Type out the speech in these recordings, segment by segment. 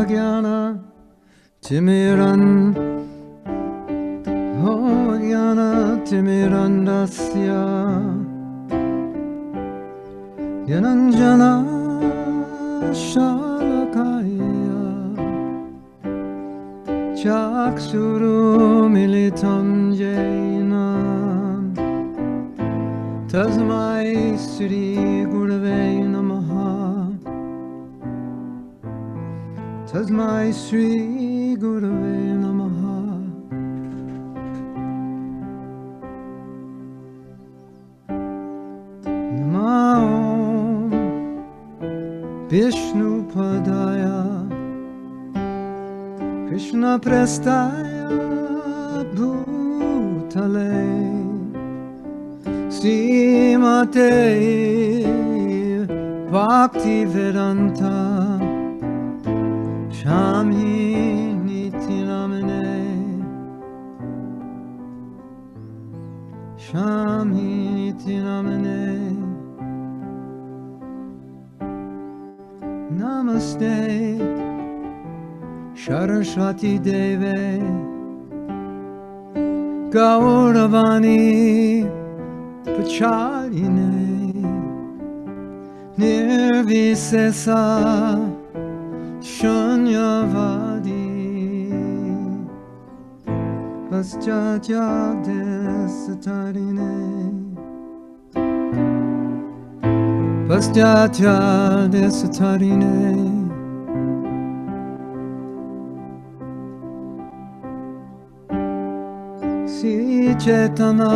Jnana Timiran Om Jnana Timirandasya Gyananjana Shalakaya Chakshuru Militam Jena Tasmai Sri Gurave Namaha Tasmai Sri Gurave Namaha Namo Vishnu Padaya Krishna Prestaya Bhutale Srimate Bhakti Vedanta Shami Niti Namane Shami Niti Namane Namaste Saraswati Deve Gauravani Pacharine Nirvisesa Shunyavadi Paschatya Desatarine Paschatya Desatarine Si Chaitanya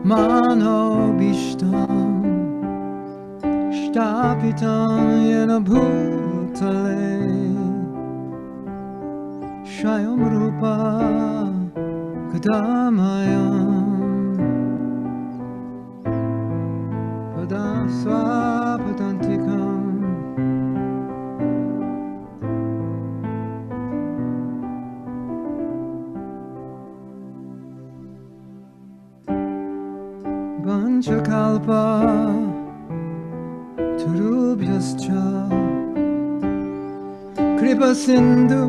Mano Bishtam Shtapitam Yena Bhutale Shayam Rupa Kadamayam Padam Swapadantikam Vanchakalpa Turubhyascha Kripa Sindhu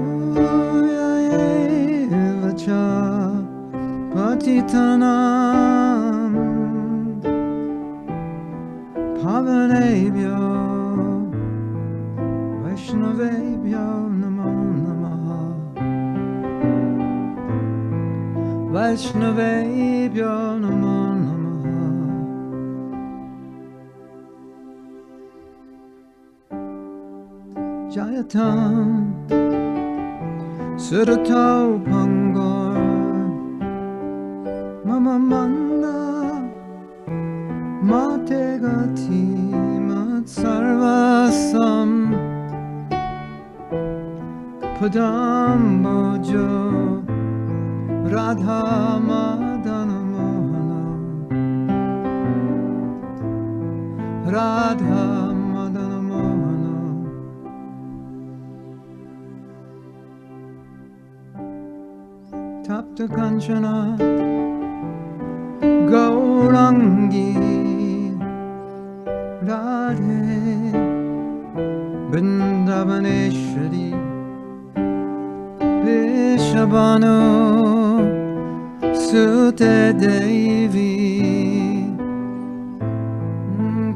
Yaevacha Patitanam Pavanebhyo Vaishnavebhyo Namo Namaha Vaishnavebhyo Namo Jayatam Surato Pangor Mama Manda Mategati Matsarvasam Padam Bojo Radha Madana Mohana Radha Madana Mohana Tapta Kanchana Gaurangi Radhe Vrindavaneshwari Vishabhanu Sute Devi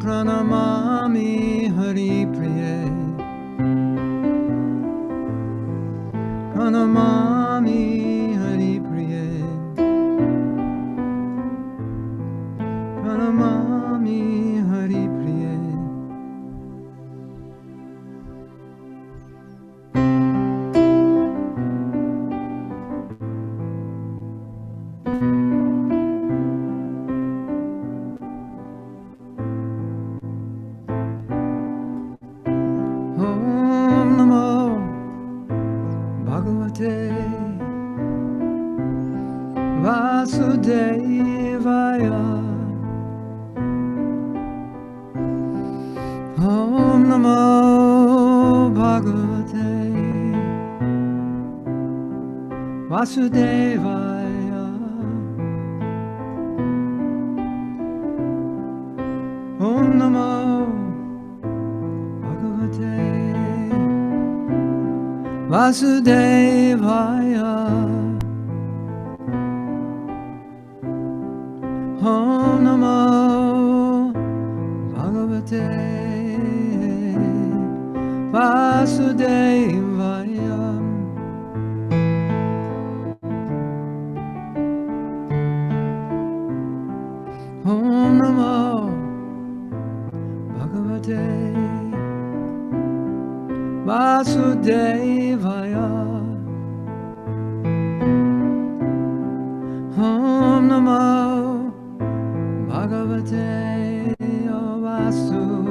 Pranamami Hari Priye Pranamami Hari Priye Pranamami Hari Priye Om Namo Bhagavate Vasudevaya Om Namo Bhagavate Vasudevaya Om Namo Bhagavate Vasudevaya. Om Namo Bhagavate Vasudevaya. Om Namo Bhagavate Vasudevaya. Om Namo Bhagavate Vasudevaya.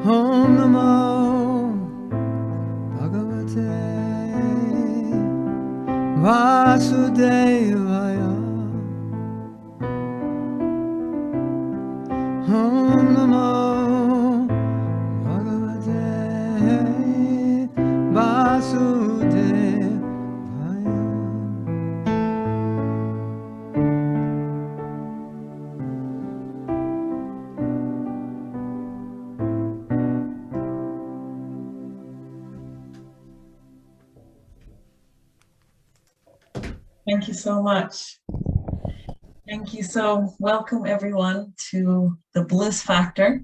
Om Namo Bhagavate Vasudevaya. Om Namo Bhagavate Vasudevaya. Thank you so much. Thank you. So welcome everyone to the Bliss Factor.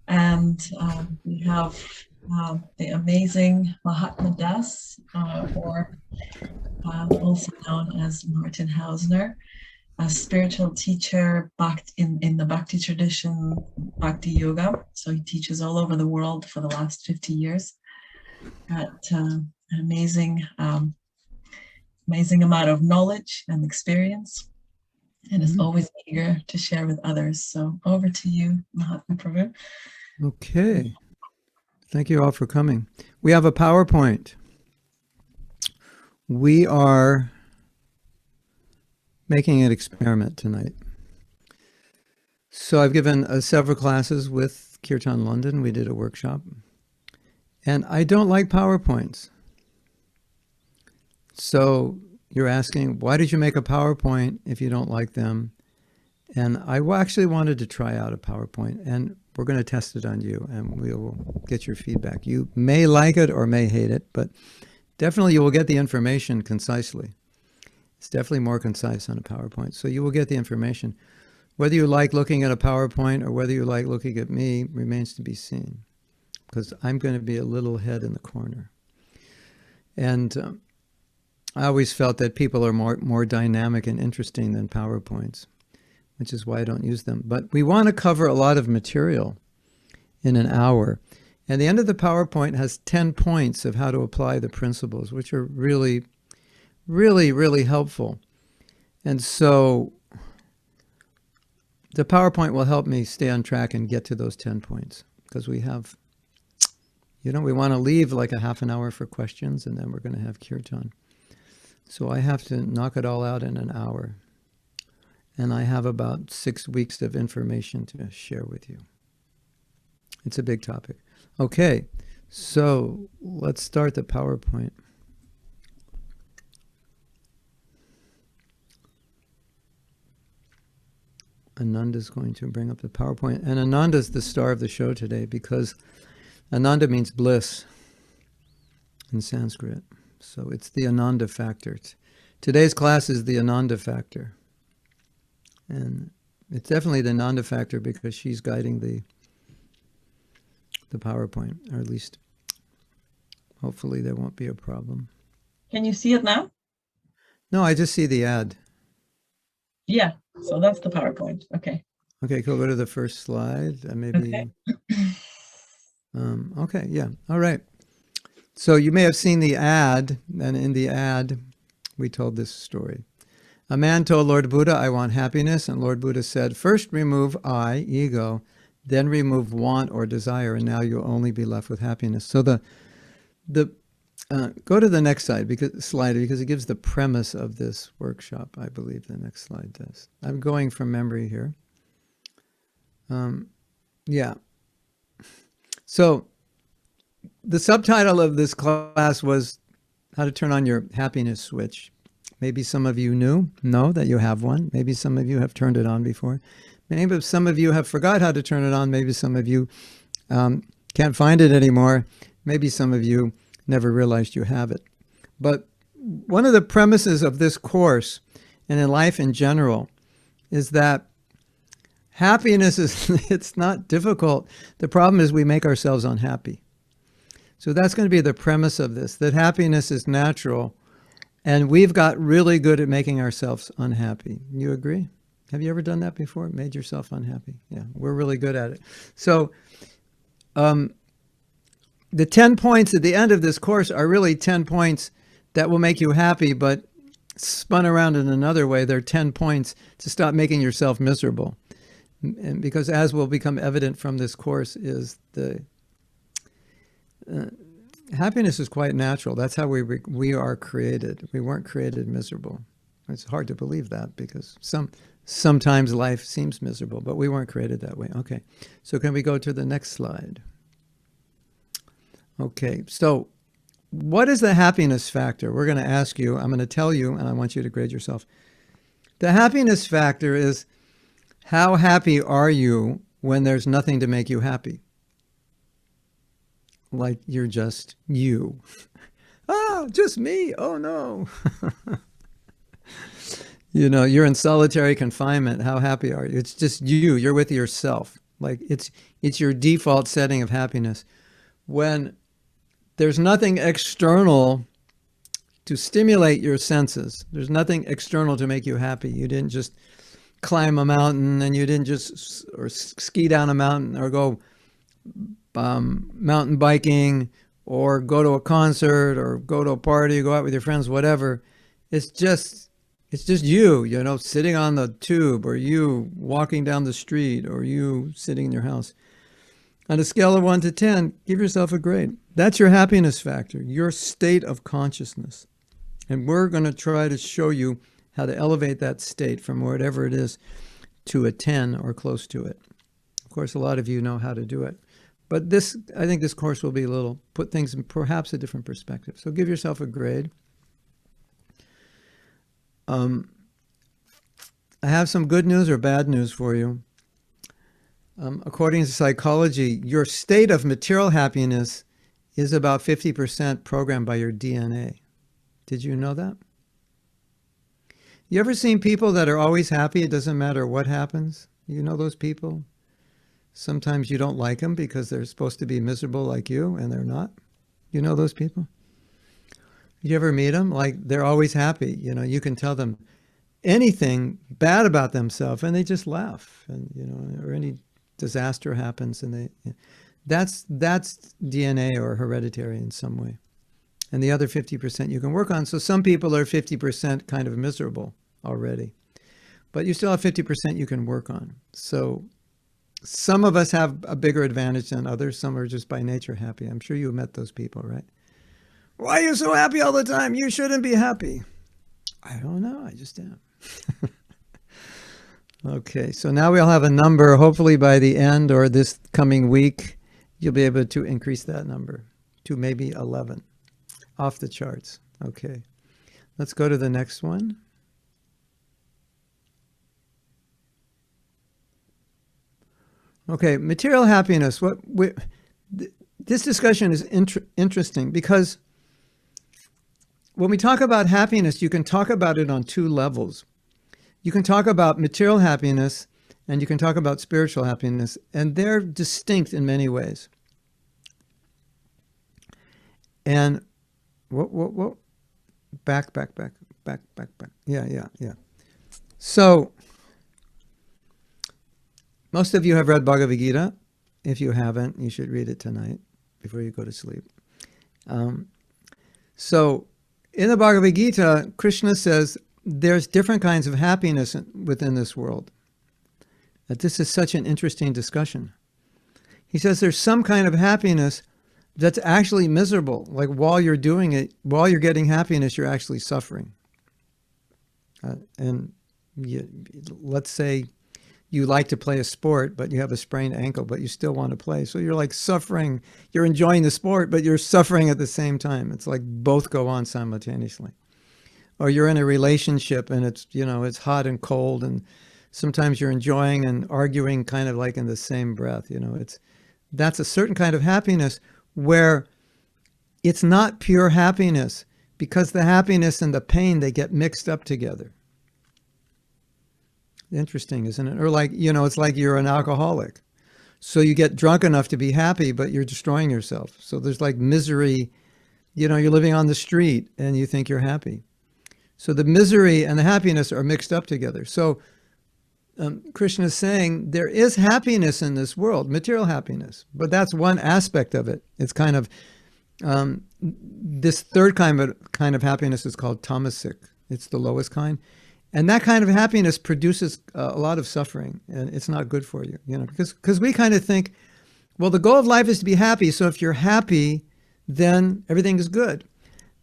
And we have the amazing Mahatma Das, or also known as Martin Hausner, a spiritual teacher backed in the Bhakti tradition, Bhakti Yoga. So he teaches all over the world for the last 50 years. Got an amazing amount of knowledge and experience, and is always eager to share with others. So over to you, Mahatma Prabhu. Okay. Thank you all for coming. We have a PowerPoint. We are making an experiment tonight. So I've given several classes with Kirtan London. We did a workshop. And I don't like PowerPoints. So you're asking, why did you make a PowerPoint if you don't like them? And I actually wanted to try out a PowerPoint, and we're going to test it on you, and we'll get your feedback. You may like it or may hate it, but definitely you will get the information concisely. It's definitely more concise on a PowerPoint, so you will get the information. Whether you like looking at a PowerPoint or whether you like looking at me remains to be seen, because I'm going to be a little head in the corner. And I always felt that people are more dynamic and interesting than PowerPoints, which is why I don't use them. But we want to cover a lot of material in an hour. And the end of the PowerPoint has 10 points of how to apply the principles, which are really, really, really helpful. And so the PowerPoint will help me stay on track and get to those 10 points, because we have, we want to leave like a half an hour for questions, and then we're going to have Kirtan. So I have to knock it all out in an hour. And I have about 6 weeks of information to share with you. It's a big topic. Okay, so let's start the PowerPoint. Ananda is going to bring up the PowerPoint. And Ananda is the star of the show today, because Ananda means bliss in Sanskrit. So it's the Ananda factor. Today's class is the Ananda factor. And it's definitely the Ananda factor because she's guiding the PowerPoint, or at least hopefully there won't be a problem. Can you see it now? No, I just see the ad. Yeah, so that's the PowerPoint. Okay. Okay, go to the first slide. Maybe. Okay. Okay, yeah. All right. So you may have seen the ad, and in the ad, we told this story. A man told Lord Buddha, I want happiness, and Lord Buddha said, first remove I, ego, then remove want or desire, and now you'll only be left with happiness. So go to the next slide because it gives the premise of this workshop. I believe the next slide does. I'm going from memory here. Yeah. So the subtitle of this class was how to turn on your happiness switch. Maybe some of you know that you have one. Maybe some of you have turned it on before. Maybe some of you have forgot how to turn it on. Maybe some of you can't find it anymore. Maybe some of you never realized you have it. But one of the premises of this course and in life in general is that happiness it's not difficult. The problem is we make ourselves unhappy. So that's going to be the premise of this, that happiness is natural, and we've got really good at making ourselves unhappy. You agree? Have you ever done that before? Made yourself unhappy? Yeah, we're really good at it. So the 10 points at the end of this course are really 10 points that will make you happy, but spun around in another way, they're 10 points to stop making yourself miserable. And because as will become evident from this course is the happiness is quite natural. That's how we are created. We weren't created miserable. It's hard to believe that because sometimes life seems miserable, but we weren't created that way. Okay, so can we go to the next slide? Okay, so what is the happiness factor? We're going to ask you, I'm going to tell you, and I want you to grade yourself. The happiness factor is how happy are you when there's nothing to make you happy? Like you're just you. Ah, just me. Oh no. You know, you're in solitary confinement. How happy are you? It's just you. You're with yourself. Like it's your default setting of happiness. When there's nothing external to stimulate your senses, there's nothing external to make you happy. You didn't just climb a mountain, and you didn't just or ski down a mountain, or go mountain biking, or go to a concert, or go to a party, go out with your friends, whatever. It's just you, you know, sitting on the tube, or you walking down the street, or you sitting in your house. On a scale of 1 to 10, give yourself a grade. That's your happiness factor, your state of consciousness. And we're going to try to show you how to elevate that state from whatever it is to a 10 or close to it. Of course, a lot of you know how to do it. But I think this course will be put things in perhaps a different perspective. So give yourself a grade. I have some good news or bad news for you. According to psychology, your state of material happiness is about 50% programmed by your DNA. Did you know that? You ever seen people that are always happy? It doesn't matter what happens. You know those people? Sometimes you don't like them because they're supposed to be miserable like you, and they're not. You know those people? You ever meet them? Like, they're always happy. You know, you can tell them anything bad about themselves, and they just laugh. And, you know, or any disaster happens, and that's DNA or hereditary in some way. And the other 50% you can work on. So some people are 50% kind of miserable already, but you still have 50% you can work on. So some of us have a bigger advantage than others. Some are just by nature happy. I'm sure you met those people, right? Why are you so happy all the time? You shouldn't be happy. I don't know. I just am. Okay, so now we'll have a number. Hopefully by the end or this coming week, you'll be able to increase that number to maybe 11. Off the charts. Okay, let's go to the next one. Okay, material happiness. This discussion is interesting because when we talk about happiness, you can talk about it on two levels. You can talk about material happiness and you can talk about spiritual happiness, and they're distinct in many ways. And whoa. Back. Yeah. So, most of you have read Bhagavad Gita. If you haven't, you should read it tonight before you go to sleep. So, in the Bhagavad Gita, Krishna says there's different kinds of happiness within this world. That this is such an interesting discussion. He says there's some kind of happiness that's actually miserable. Like while you're doing it, while you're getting happiness, you're actually suffering. Let's say you like to play a sport, but you have a sprained ankle, but you still want to play. So you're like suffering. You're enjoying the sport, but you're suffering at the same time. It's like both go on simultaneously. Or you're in a relationship and it's, you know, it's hot and cold and sometimes you're enjoying and arguing kind of like in the same breath. That's a certain kind of happiness where it's not pure happiness, because the happiness and the pain, they get mixed up together. Interesting, isn't it? Or it's like you're an alcoholic. So you get drunk enough to be happy, but you're destroying yourself. So there's like misery, you're living on the street and you think you're happy. So the misery and the happiness are mixed up together. So Krishna is saying there is happiness in this world, material happiness, but that's one aspect of it. It's kind of, this third kind of happiness is called tamasic. It's the lowest kind. And that kind of happiness produces a lot of suffering, and it's not good for you, because we kind of think, well, the goal of life is to be happy. So if you're happy, then everything is good.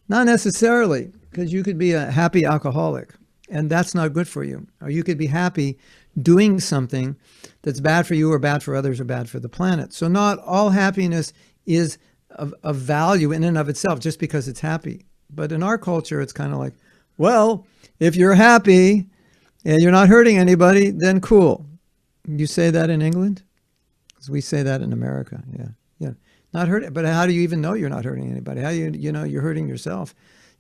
Not necessarily, because you could be a happy alcoholic, and that's not good for you. Or you could be happy doing something that's bad for you or bad for others or bad for the planet. So not all happiness is of value in and of itself just because it's happy. But in our culture, it's kind of like, well, if you're happy and you're not hurting anybody, then cool. You say that in England? Because we say that in America. Yeah. Not hurting, but how do you even know you're not hurting anybody? How do you know you're hurting yourself?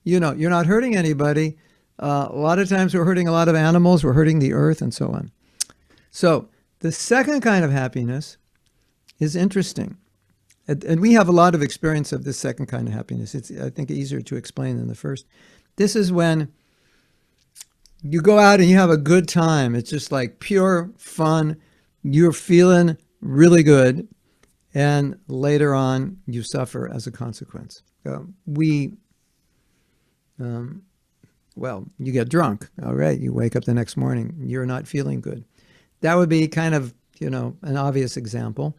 You're not hurting anybody. A lot of times we're hurting a lot of animals, we're hurting the earth, and so on. So the second kind of happiness is interesting. And we have a lot of experience of this second kind of happiness. It's, I think, easier to explain than the first. This is when you go out and you have a good time. It's just like pure fun. You're feeling really good. And later on, you suffer as a consequence. You get drunk. All right. You wake up the next morning. You're not feeling good. That would be kind of, an obvious example.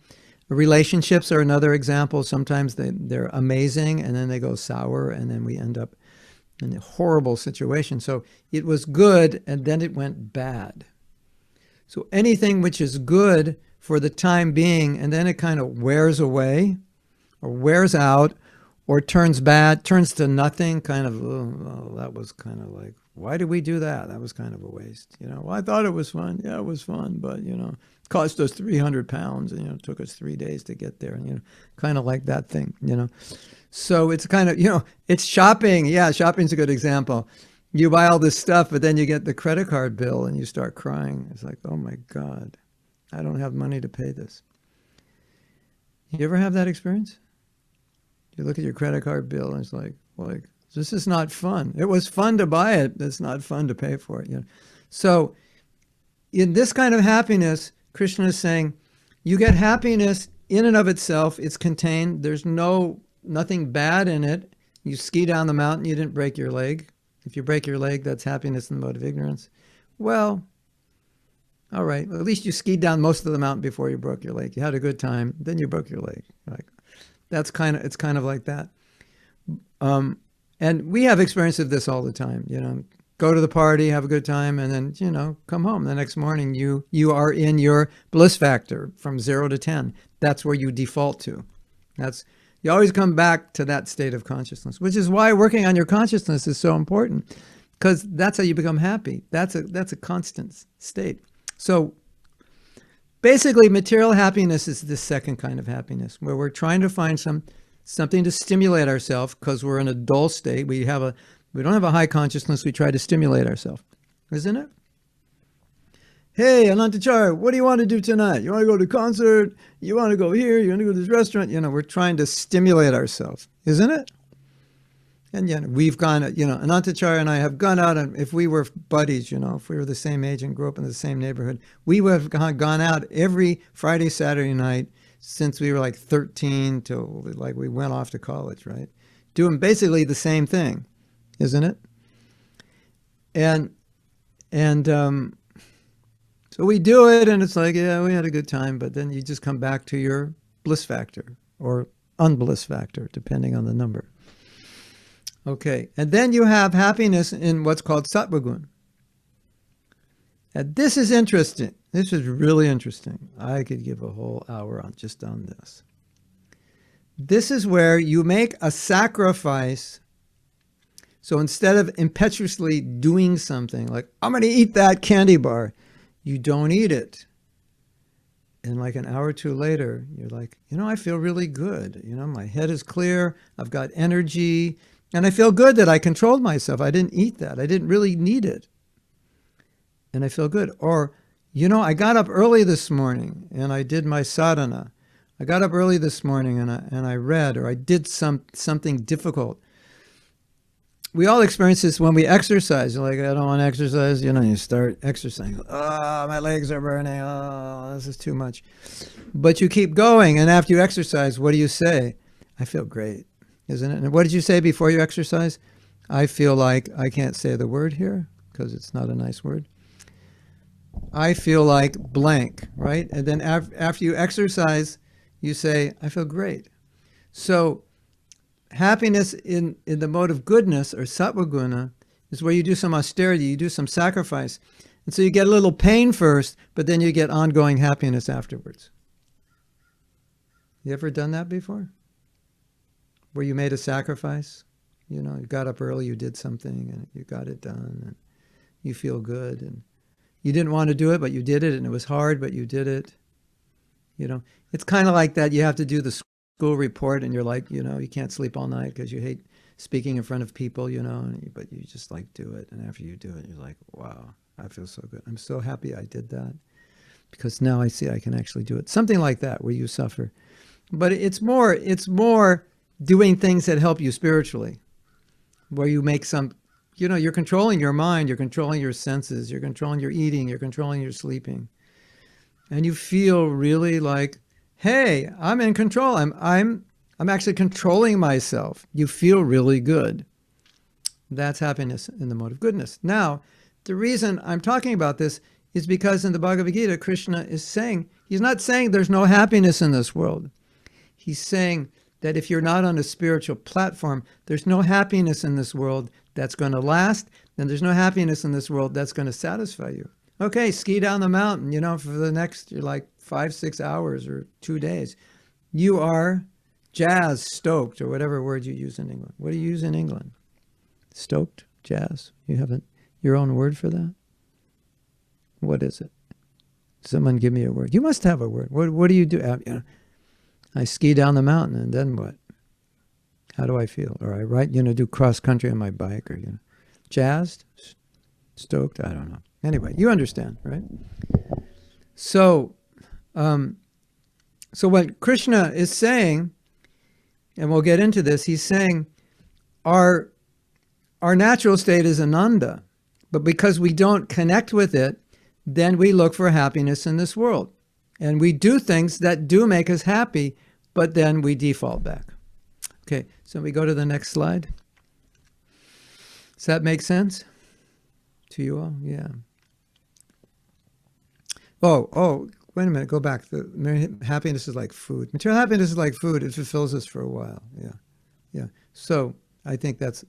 Relationships are another example. Sometimes they're amazing and then they go sour and then we end up in a horrible situation. So it was good and then it went bad. So anything which is good for the time being and then it kind of wears away or wears out or turns bad, turns to nothing, kind of, oh, that was kind of like, why did we do that? That was kind of a waste. Well, I thought it was fun. Yeah, it was fun, but, it cost us 300 pounds and, it took us 3 days to get there. And, kind of like that thing, So it's kind of, it's shopping. Yeah, shopping's a good example. You buy all this stuff, but then you get the credit card bill and you start crying. It's like, oh my God, I don't have money to pay this. You ever have that experience? You look at your credit card bill and it's like, this is not fun. It was fun to buy it. It's not fun to pay for it. So in this kind of happiness, Krishna is saying, you get happiness in and of itself. It's contained. There's nothing bad in it. You ski down the mountain, you didn't break your leg. If you break your leg, that's happiness in the mode of ignorance. Well, all right. Well, at least you skied down most of the mountain before you broke your leg. You had a good time, then you broke your leg. It's kind of like that. And we have experience of this all the time, go to the party, have a good time, and then, come home. The next morning, you are in your bliss factor from 0 to 10. That's where you default to. You always come back to that state of consciousness, which is why working on your consciousness is so important, because that's how you become happy. That's a constant state. So basically, material happiness is the second kind of happiness, where we're trying to find something to stimulate ourselves because we're in a dull state. We don't have a high consciousness. We try to stimulate ourselves, isn't it? Hey, Ananda, what do you want to do tonight? You want to go to a concert? You want to go here? You want to go to this restaurant? We're trying to stimulate ourselves, isn't it? And we've gone, Anantacharya and I have gone out, and if we were buddies, if we were the same age and grew up in the same neighborhood, we would have gone out every Friday, Saturday night since we were like 13 till like we went off to college, right? Doing basically the same thing, isn't it? And so we do it, and it's like, yeah, we had a good time, but then you just come back to your bliss factor or unbliss factor, depending on the number. Okay, and then you have happiness in what's called Satwagun. And this is interesting. This is really interesting. I could give a whole hour on this. This is where you make a sacrifice. So instead of impetuously doing something like, I'm going to eat that candy bar, You don't eat it. And like an hour or two later, you're like, I feel really good. My head is clear. I've got energy. And I feel good that I controlled myself. I didn't eat that. I didn't really need it. And I feel good. Or, I got up early this morning and I did my sadhana. I got up early this morning and I read, or I did something difficult. We all experience this when we exercise. You're like, I don't want to exercise. You start exercising. Oh, my legs are burning. Oh, this is too much. But you keep going. And after you exercise, what do you say? I feel great, isn't it? And what did you say before you exercise? I feel like, I can't say the word here because it's not a nice word. I feel like blank, right? And then after you exercise, you say, I feel great. So happiness in the mode of goodness, or Satwaguna, is where you do some austerity, you do some sacrifice. And so you get a little pain first, but then you get ongoing happiness afterwards. You ever done that before? Where you made a sacrifice? You got up early, you did something, and you got it done, and you feel good. And you didn't want to do it, but you did it, and it was hard, but you did it. It's kind of like that. You have to do the school report, and you're like, you can't sleep all night because you hate speaking in front of people, but you just do it. And after you do it, you're like, wow, I feel so good. I'm so happy I did that because now I see I can actually do it. Something like that where you suffer. But it's more doing things that help you spiritually, where you make some, you're controlling your mind, you're controlling your senses, you're controlling your eating, you're controlling your sleeping. And you feel really like, hey, I'm in control. I'm actually controlling myself. You feel really good. That's happiness in the mode of goodness. Now, the reason I'm talking about this is because in the Bhagavad Gita, Krishna is saying, he's not saying there's no happiness in this world. He's saying that if you're not on a spiritual platform, there's no happiness in this world that's going to last, and there's no happiness in this world that's going to satisfy you. Okay, ski down the mountain, for the next, 5-6 hours or 2 days. You are jazz stoked, or whatever word you use in England. What do you use in England? Stoked? Jazz? You have your own word for that? What is it? Someone give me a word. You must have a word. What do you do? I ski down the mountain, and then what? How do I feel? Or I ride, do cross country on my bike, or jazzed, stoked. I don't know. Anyway, you understand, right? So what Krishna is saying, and we'll get into this, he's saying our natural state is Ananda, but because we don't connect with it, then we look for happiness in this world. And we do things that do make us happy, but then we default back. Okay, so we go to the next slide. Does that make sense to you all? Yeah. Oh, wait a minute, go back. Happiness is like food. Material happiness is like food. It fulfills us for a while. Yeah. So I think that's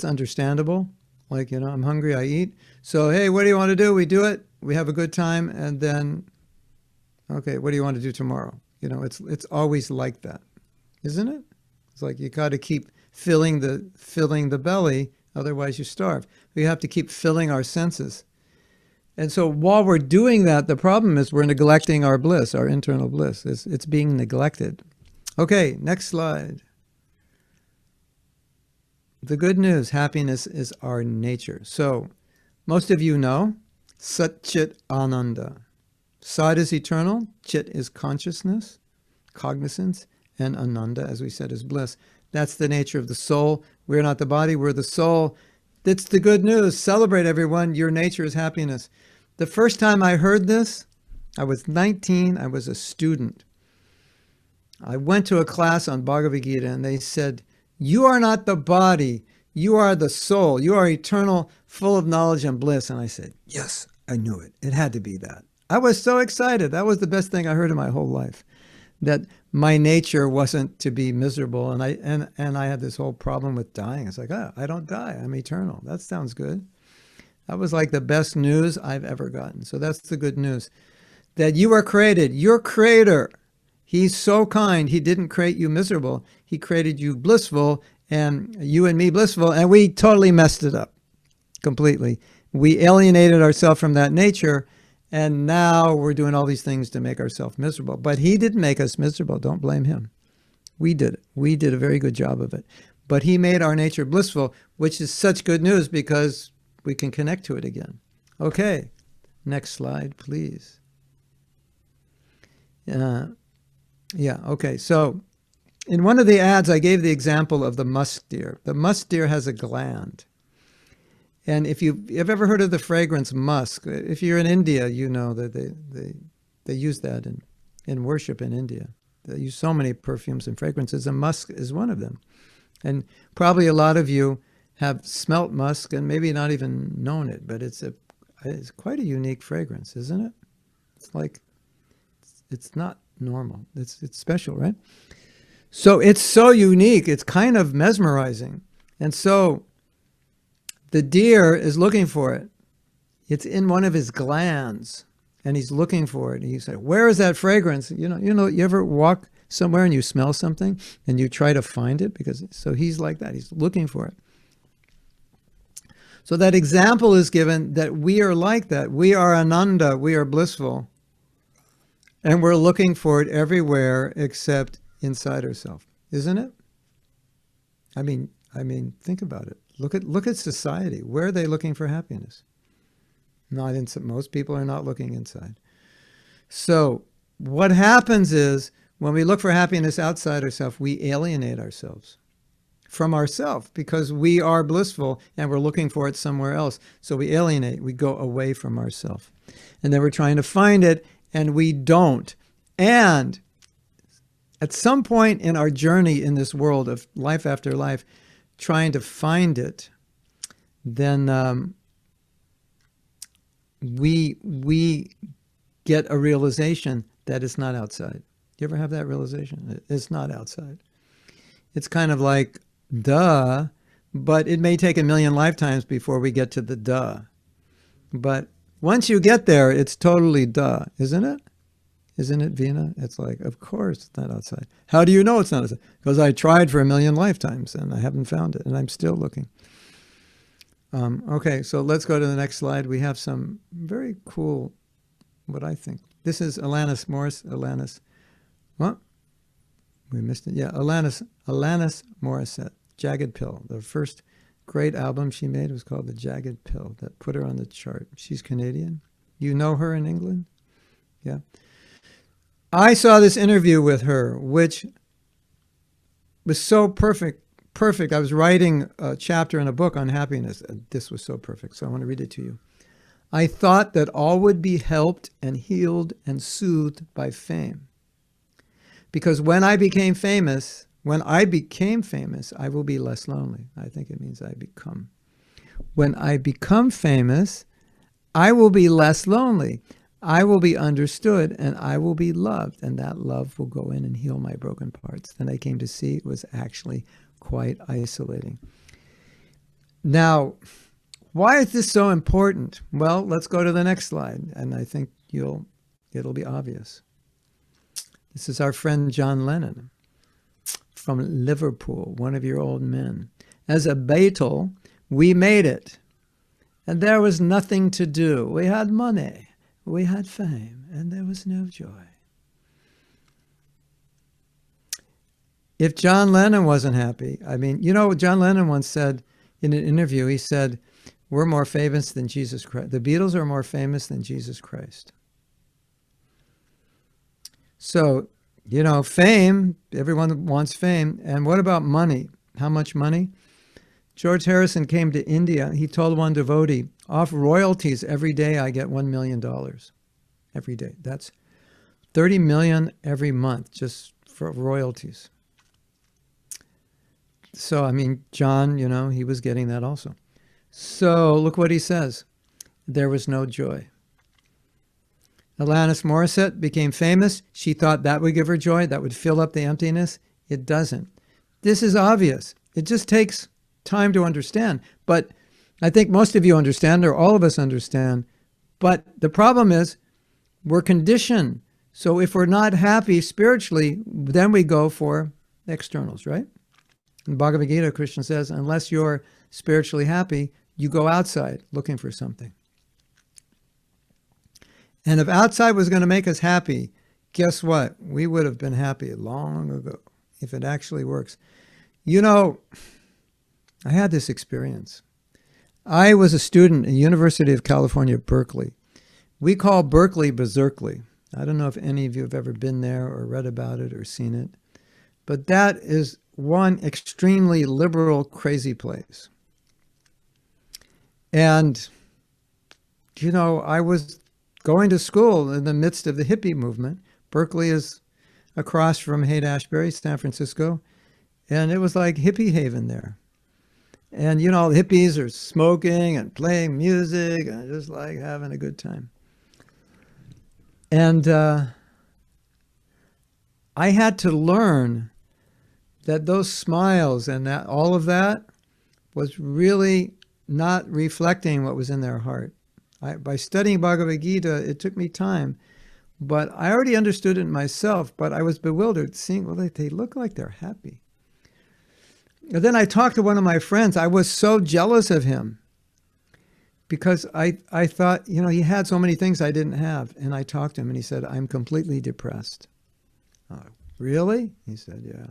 understandable. I'm hungry, I eat. So, hey, what do you want to do? We do it. We have a good time, and then, okay, what do you want to do tomorrow? It's always like that, isn't it? It's like you got to keep filling the belly, otherwise you starve. We have to keep filling our senses. And so while we're doing that, the problem is we're neglecting our bliss, our internal bliss. It's being neglected. Okay, next slide. The good news, happiness is our nature. So most of you know Sat Chit Ananda. Sat is eternal, Chit is consciousness, cognizance, and Ananda, as we said, is bliss. That's the nature of the soul. We're not the body, we're the soul. That's the good news. Celebrate, everyone. Your nature is happiness. The first time I heard this, I was 19. I was a student. I went to a class on Bhagavad Gita, and they said, you are not the body. You are the soul. You are eternal, full of knowledge and bliss. And I said, yes, I knew it. It had to be that. I was so excited. That was the best thing I heard in my whole life, that my nature wasn't to be miserable. And I had this whole problem with dying. It's like, I don't die. I'm eternal. That sounds good. That was like the best news I've ever gotten. So that's the good news. That you are created. Your creator, he's so kind. He didn't create you miserable. He created you blissful, and you and me blissful, and we totally messed it up completely. We alienated ourselves from that nature, And now we're doing all these things to make ourselves miserable. But he didn't make us miserable. Don't blame him. We did it. We did a very good job of it. But he made our nature blissful, which is such good news because we can connect to it again. Okay, next slide, please. Okay, so in one of the ads, I gave the example of the musk deer. The musk deer has a gland. And if you've ever heard of the fragrance musk, if you're in India, you know that they use that in worship in India. They use so many perfumes and fragrances, and musk is one of them. And probably a lot of you have smelt musk and maybe not even known it, but it's quite a unique fragrance, isn't it? It's like, it's not normal. It's special, right? So it's so unique. It's kind of mesmerizing. And so the deer is looking for it. It's in one of his glands, and he's looking for it. And he said, "Where is that fragrance?" You ever walk somewhere and you smell something and you try to find it? So he's like that. He's looking for it. So that example is given that we are like that. We are Ananda. We are blissful. And we're looking for it everywhere except inside ourselves, isn't it? I mean, think about it. Look at society. Where are they looking for happiness? Not inside. Most people are not looking inside. So what happens is when we look for happiness outside ourselves, we alienate ourselves from ourselves because we are blissful and we're looking for it somewhere else. So we alienate. We go away from ourselves. And then we're trying to find it and we don't. And at some point in our journey in this world of life after life, trying to find it, then we get a realization that it's not outside. You ever have that realization? It's not outside. It's kind of like, duh, but it may take 1,000,000 lifetimes before we get to the duh. But once you get there, it's totally duh, isn't it? Isn't it, Veena? It's like, of course it's not outside. How do you know it's not outside? Because I tried for 1,000,000 lifetimes and I haven't found it, and I'm still looking. Okay, so let's go to the next slide. We have some very cool, what I think. This is Alanis what? We missed it. Yeah, Alanis Morissette, Jagged Pill. The first great album she made was called The Jagged Pill. That put her on the chart. She's Canadian. You know her in England? Yeah. I saw this interview with her, which was so perfect. I was writing a chapter in a book on happiness. This was so perfect, so I want to read it to you. I thought that all would be helped and healed and soothed by fame. Because when I became famous, I will be less lonely. I think it means I become. When I become famous, I will be less lonely. I will be understood and I will be loved. And that love will go in and heal my broken parts. Then I came to see it was actually quite isolating. Now, why is this so important? Well, let's go to the next slide. And I think it'll be obvious. This is our friend John Lennon from Liverpool, one of your old men. As a Beatle, we made it. And there was nothing to do. We had money, we had fame, and there was no joy. If John Lennon wasn't happy, John Lennon once said in an interview, he said, we're more famous than Jesus Christ. The Beatles are more famous than Jesus Christ. So, fame, everyone wants fame. And what about money? How much money? George Harrison came to India. He told one devotee, off royalties every day, I get $1 million. Every day. That's 30 million every month just for royalties. So, John, he was getting that also. So look what he says. There was no joy. Alanis Morissette became famous. She thought that would give her joy. That would fill up the emptiness. It doesn't. This is obvious. It just takes time to understand. But I think most of you understand, or all of us understand. But the problem is we're conditioned. So if we're not happy spiritually, then we go for externals, right? In Bhagavad Gita, Krishna says, unless you're spiritually happy, you go outside looking for something. And if outside was going to make us happy, guess what? We would have been happy long ago if it actually works. You know, I had this experience. I was a student at the University of California, Berkeley. We call Berkeley Berserkly. I don't know if any of you have ever been there or read about it or seen it, but that is one extremely liberal, crazy place. And, you know, I was going to school in the midst of the hippie movement. Berkeley is across from Haight-Ashbury, San Francisco, and it was like hippie haven there. And, you know, the hippies are smoking and playing music and just like having a good time. And I had to learn that those smiles and that all of that was really not reflecting what was in their heart. By studying Bhagavad Gita, it took me time, but I already understood it myself, but I was bewildered seeing, well, they look like they're happy. And then I talked to one of my friends. I was so jealous of him because I thought, you know, he had so many things I didn't have. And I talked to him and he said, I'm completely depressed. Oh, really? He said, yeah.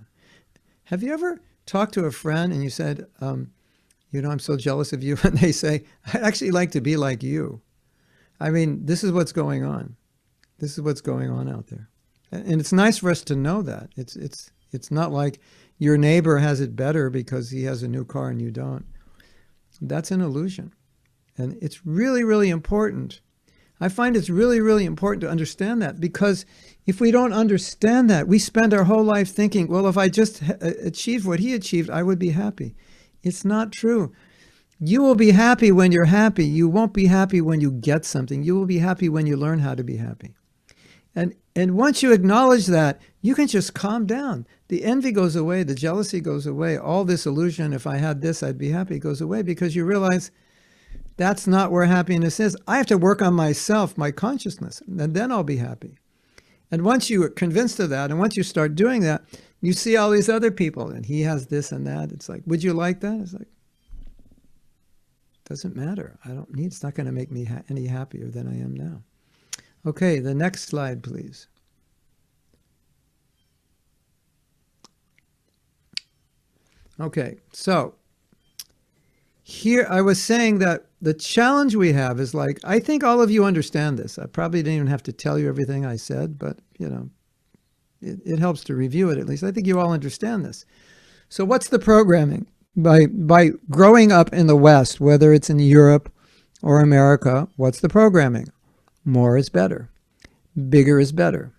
Have you ever talked to a friend and you said, you know, I'm so jealous of you, and they say, I'd actually like to be like you. I mean, this is what's going on. This is what's going on out there. And it's nice for us to know that. It's not like your neighbor has it better because he has a new car and you don't. That's an illusion. And it's really, really important. I find it's really, really important to understand that, because if we don't understand that, we spend our whole life thinking, well, if I just achieved what he achieved, I would be happy. It's not true. You will be happy when you're happy. You won't be happy when you get something. You will be happy when you learn how to be happy. And once you acknowledge that, you can just calm down. The envy goes away. The jealousy goes away. All this illusion, if I had this, I'd be happy, goes away, because you realize that's not where happiness is. I have to work on myself, my consciousness, and then I'll be happy. And once you are convinced of that, and once you start doing that, you see all these other people, and he has this and that. It's like, would you like that? It's like, doesn't matter. I don't need, it's not going to make me any happier than I am now. Okay, the next slide, please. Okay, so here I was saying that the challenge we have is, like, I think all of you understand this. I probably didn't even have to tell you everything I said, but, you know, it helps to review it at least. I think you all understand this. So what's the programming? By growing up in the West, whether it's in Europe or America, what's the programming? More is better. Bigger is better.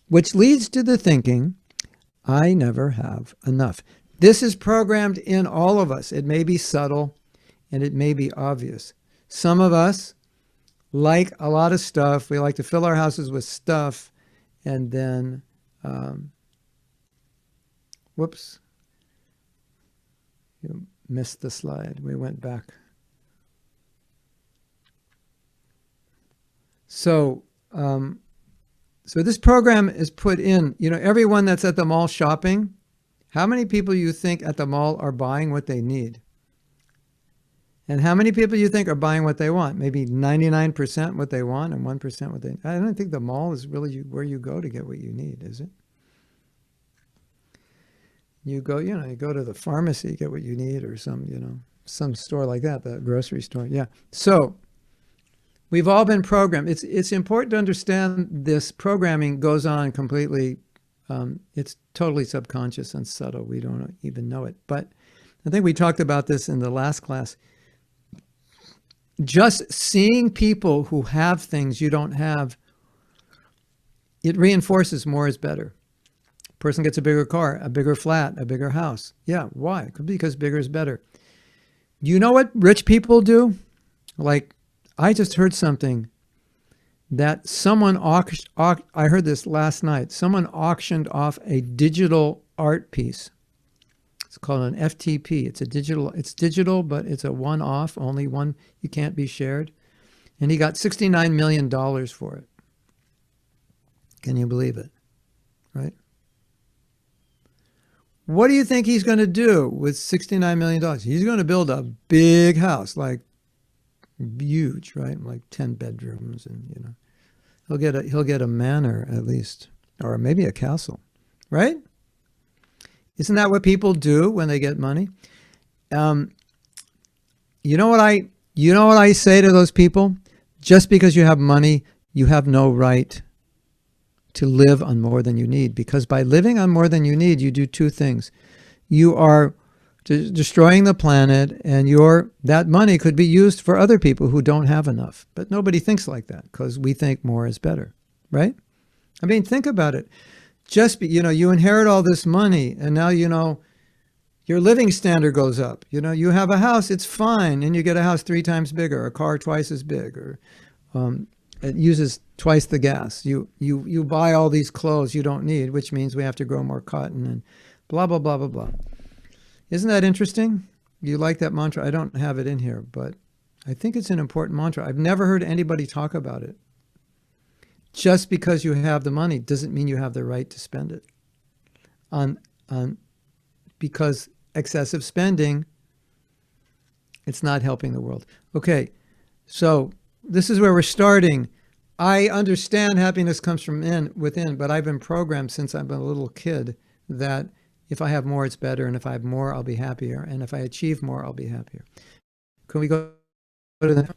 Which leads to the thinking, I never have enough. This is programmed in all of us. It may be subtle and it may be obvious. Some of us like a lot of stuff. We like to fill our houses with stuff, and then, whoops, you missed the slide. We went back. So this program is put in, you know, everyone that's at the mall shopping, how many people you think at the mall are buying what they need? And how many people you think are buying what they want? Maybe 99% what they want and 1% what they, I don't think the mall is really where you go to get what you need, is it? You go, you know, you go to the pharmacy, get what you need, or some, you know, some store like that, the grocery store. Yeah. So we've all been programmed. It's important to understand this programming goes on completely. It's totally subconscious and subtle. We don't even know it. But I think we talked about this in the last class. Just seeing people who have things you don't have, it reinforces more is better. Person gets a bigger car, a bigger flat, a bigger house. Yeah, why? Because bigger is better. You know what rich people do? Like, I just heard something that someone I heard this last night. Someone auctioned off a digital art piece. It's called an FTP. It's digital, but it's a one-off, only one, you can't be shared. And he got $69 million for it. Can you believe it? Right? What do you think he's going to do with $69 million? He's going to build a big house, like huge, right? Like 10 bedrooms and, you know, He'll get a manor at least, or maybe a castle, right? Isn't that what people do when they get money? You know what I say to those people? Just because you have money, you have no right to live on more than you need. Because by living on more than you need, you do two things. You are destroying the planet, and that money could be used for other people who don't have enough. But nobody thinks like that because we think more is better, right? I mean, think about it. You inherit all this money, and now, your living standard goes up. You have a house, it's fine, and you get a house 3 times bigger, a car twice as big, or it uses twice the gas. You buy all these clothes you don't need, which means we have to grow more cotton and blah, blah, blah, blah, blah. Isn't that interesting? You like that mantra? I don't have it in here, but I think it's an important mantra. I've never heard anybody talk about it. Just because you have the money doesn't mean you have the right to spend it. Because excessive spending, it's not helping the world. Okay, so this is where we're starting. I understand happiness comes from within, but I've been programmed since I've been a little kid that if I have more, it's better, and if I have more, I'll be happier, and if I achieve more, I'll be happier. Can we go to the...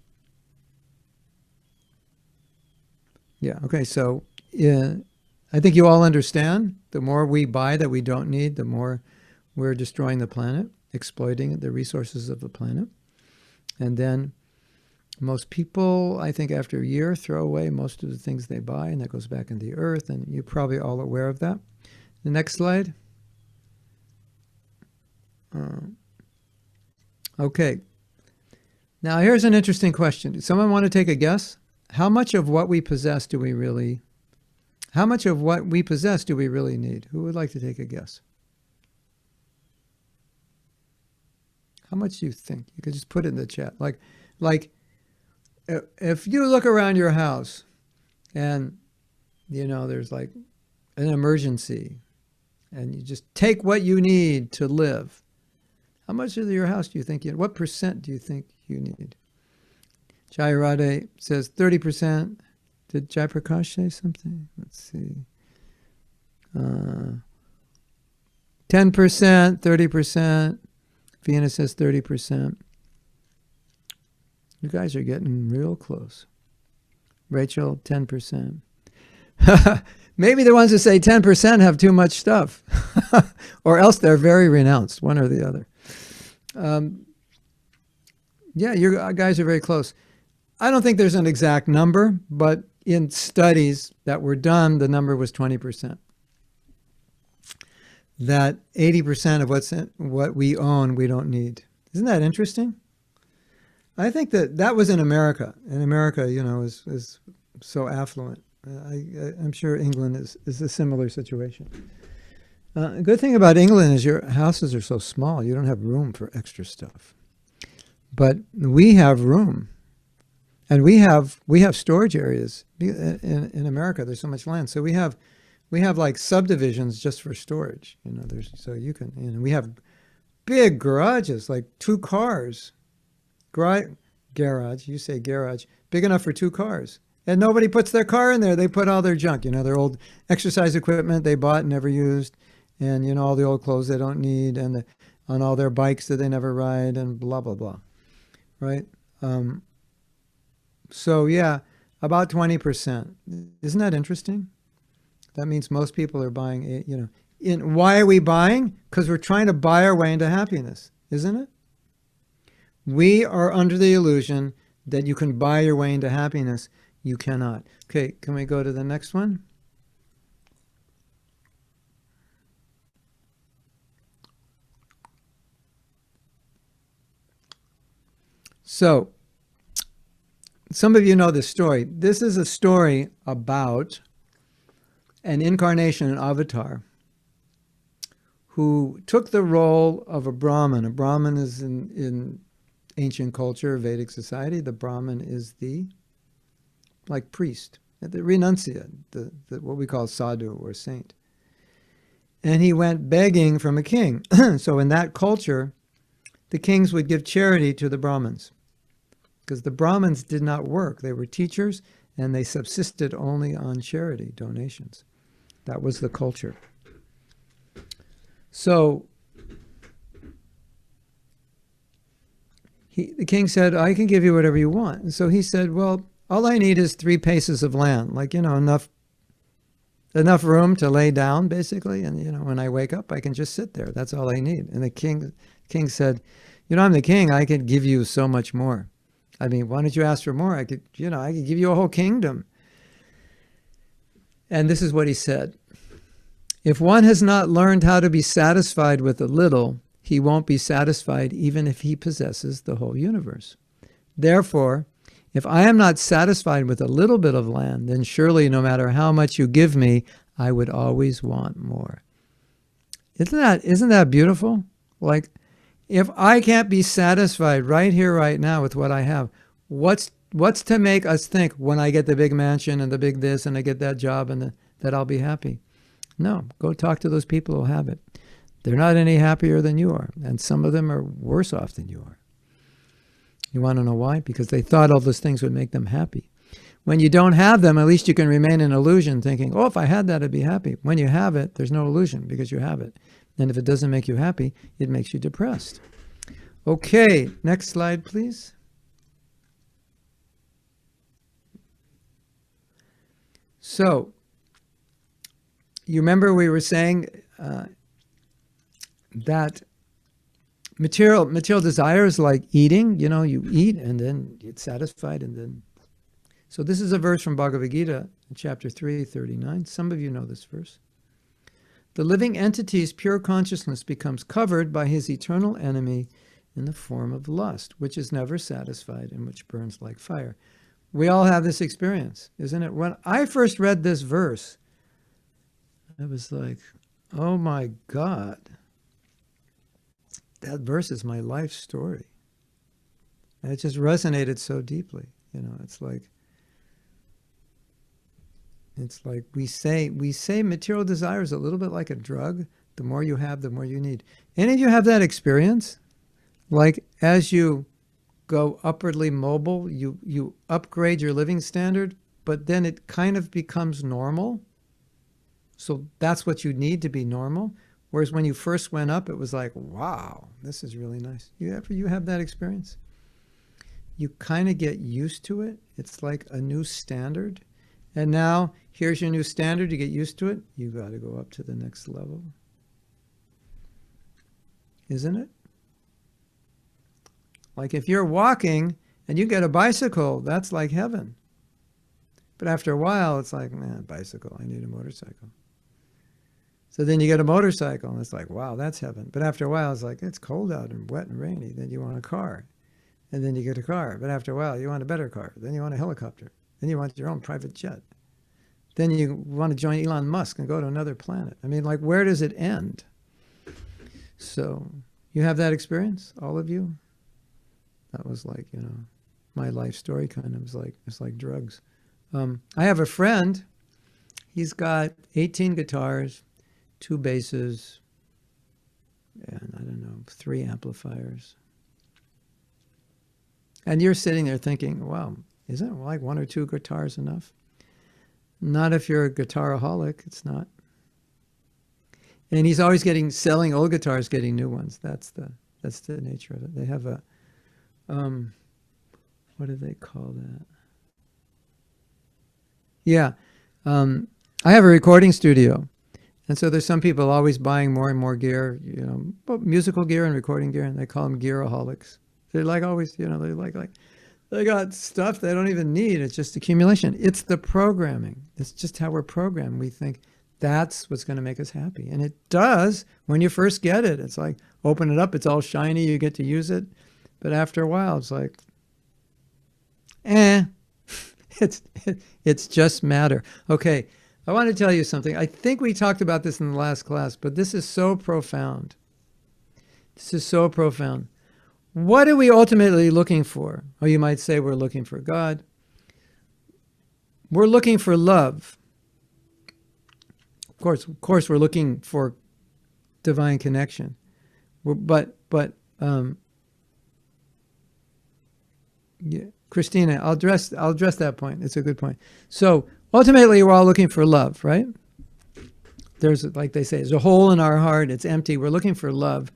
Yeah, okay, so I think you all understand the more we buy that we don't need, the more we're destroying the planet, exploiting the resources of the planet. And then most people, I think after a year, throw away most of the things they buy, and that goes back into the earth, and you're probably all aware of that. The next slide. Okay. Now here's an interesting question. Does someone want to take a guess? How much of what we possess do we really need? Who would like to take a guess? How much do you think? You could just put it in the chat. Like if you look around your house and, there's like an emergency and you just take what you need to live, how much of your house do you think what percent do you think you need? Jai Radhe says 30%. Did Jai Prakash say something? Let's see. 10%, 30%. Vienna says 30%. You guys are getting real close. Rachel, 10%. Maybe the ones who say 10% have too much stuff. Or else they're very renounced, one or the other. Yeah, you guys are very close. I don't think there's an exact number, but in studies that were done, the number was 20%. That 80% of what we own, we don't need. Isn't that interesting? I think that was in America. And America, is so affluent. I'm sure England is a similar situation. The good thing about England is your houses are so small, you don't have room for extra stuff. But we have room. And we have storage areas. In America, there's so much land. So we have like subdivisions just for storage. We have big garages, like 2 cars. Garage, you say garage, big enough for 2 cars. And nobody puts their car in there. They put all their junk, their old exercise equipment they bought and never used, and all the old clothes they don't need, and on all their bikes that they never ride, and blah, blah, blah, right? So yeah, about 20%. Isn't that interesting? That means most people are buying, why are we buying? Because we're trying to buy our way into happiness, isn't it? We are under the illusion that you can buy your way into happiness. You cannot. Okay, can we go to the next one? So, some of you know this story. This is a story about an incarnation, an avatar, who took the role of a Brahmin. A Brahmin is in ancient culture, Vedic society. The Brahmin is the priest, the renunciate, the what we call sadhu or saint. And he went begging from a king. So in that culture, the kings would give charity to the Brahmins, because the Brahmins did not work. They were teachers, and they subsisted only on charity, donations. That was the culture. So the king said, I can give you whatever you want. And so he said, well, all I need is 3 paces of land, like, enough room to lay down, basically. And, when I wake up, I can just sit there. That's all I need. And the king said, I'm the king. I could give you so much more. I mean, why don't you ask for more? I could give you a whole kingdom. And this is what he said. If one has not learned how to be satisfied with a little, he won't be satisfied even if he possesses the whole universe. Therefore, if I am not satisfied with a little bit of land, then surely no matter how much you give me, I would always want more. Isn't that beautiful? Like, if I can't be satisfied right here, right now with what I have, what's to make us think when I get the big mansion and the big this and I get that job and that I'll be happy? No, go talk to those people who have it. They're not any happier than you are, and some of them are worse off than you are. You want to know why? Because they thought all those things would make them happy. When you don't have them, at least you can remain in illusion thinking, if I had that, I'd be happy. When you have it, there's no illusion because you have it. And if it doesn't make you happy, it makes you depressed. Okay, next slide, please. So, you remember we were saying that material desire is like eating. You eat and then you get satisfied and then... So this is a verse from Bhagavad Gita, chapter 3:39. Some of you know this verse. The living entity's pure consciousness becomes covered by his eternal enemy in the form of lust, which is never satisfied and which burns like fire. We all have this experience, isn't it? When I first read this verse, I was like, oh my God, that verse is my life story. And it just resonated so deeply. It's like we say material desire is a little bit like a drug. The more you have, the more you need. Any of you have that experience? Like as you go upwardly mobile, you upgrade your living standard, but then it kind of becomes normal. So that's what you need to be normal. Whereas when you first went up, it was like, wow, this is really nice. You have that experience? You kind of get used to it. It's like a new standard. And now, here's your new standard. You get used to it. You got to go up to the next level. Isn't it? Like if you're walking and you get a bicycle, that's like heaven. But after a while, it's like, man, bicycle, I need a motorcycle. So then you get a motorcycle, and it's like, wow, that's heaven. But after a while, it's like, it's cold out and wet and rainy. Then you want a car. And then you get a car. But after a while, you want a better car. Then you want a helicopter. Then you want your own private jet. Then you want to join Elon Musk and go to another planet. I mean, like, where does it end? So you have that experience, all of you? That was like, my life story kind of was like, it's like drugs. I have a friend. He's got 18 guitars, 2 basses, and 3 amplifiers. And you're sitting there thinking, wow, isn't like 1 or 2 guitars enough? Not if you're a guitaraholic, it's not. And he's always selling old guitars, getting new ones. That's the nature of it. They have a, what do they call that? Yeah. I have a recording studio. And so there's some people always buying more and more gear, musical gear and recording gear, and they call them gearaholics. They're like always, they they got stuff they don't even need. It's just accumulation. It's the programming. It's just how we're programmed. We think that's what's going to make us happy. And it does when you first get it. It's like, open it up, it's all shiny, you get to use it. But after a while, it's like, it's just matter. Okay, I want to tell you something. I think we talked about this in the last class, but this is so profound. This is so profound. What are we ultimately looking for? Or you might say we're looking for God. We're looking for love. Of course, we're looking for divine connection. Of Christina, I'll address that point. It's a good point. So ultimately, we're all looking for love, right? There's, like they say, there's a hole in our heart. It's empty. We're looking for love.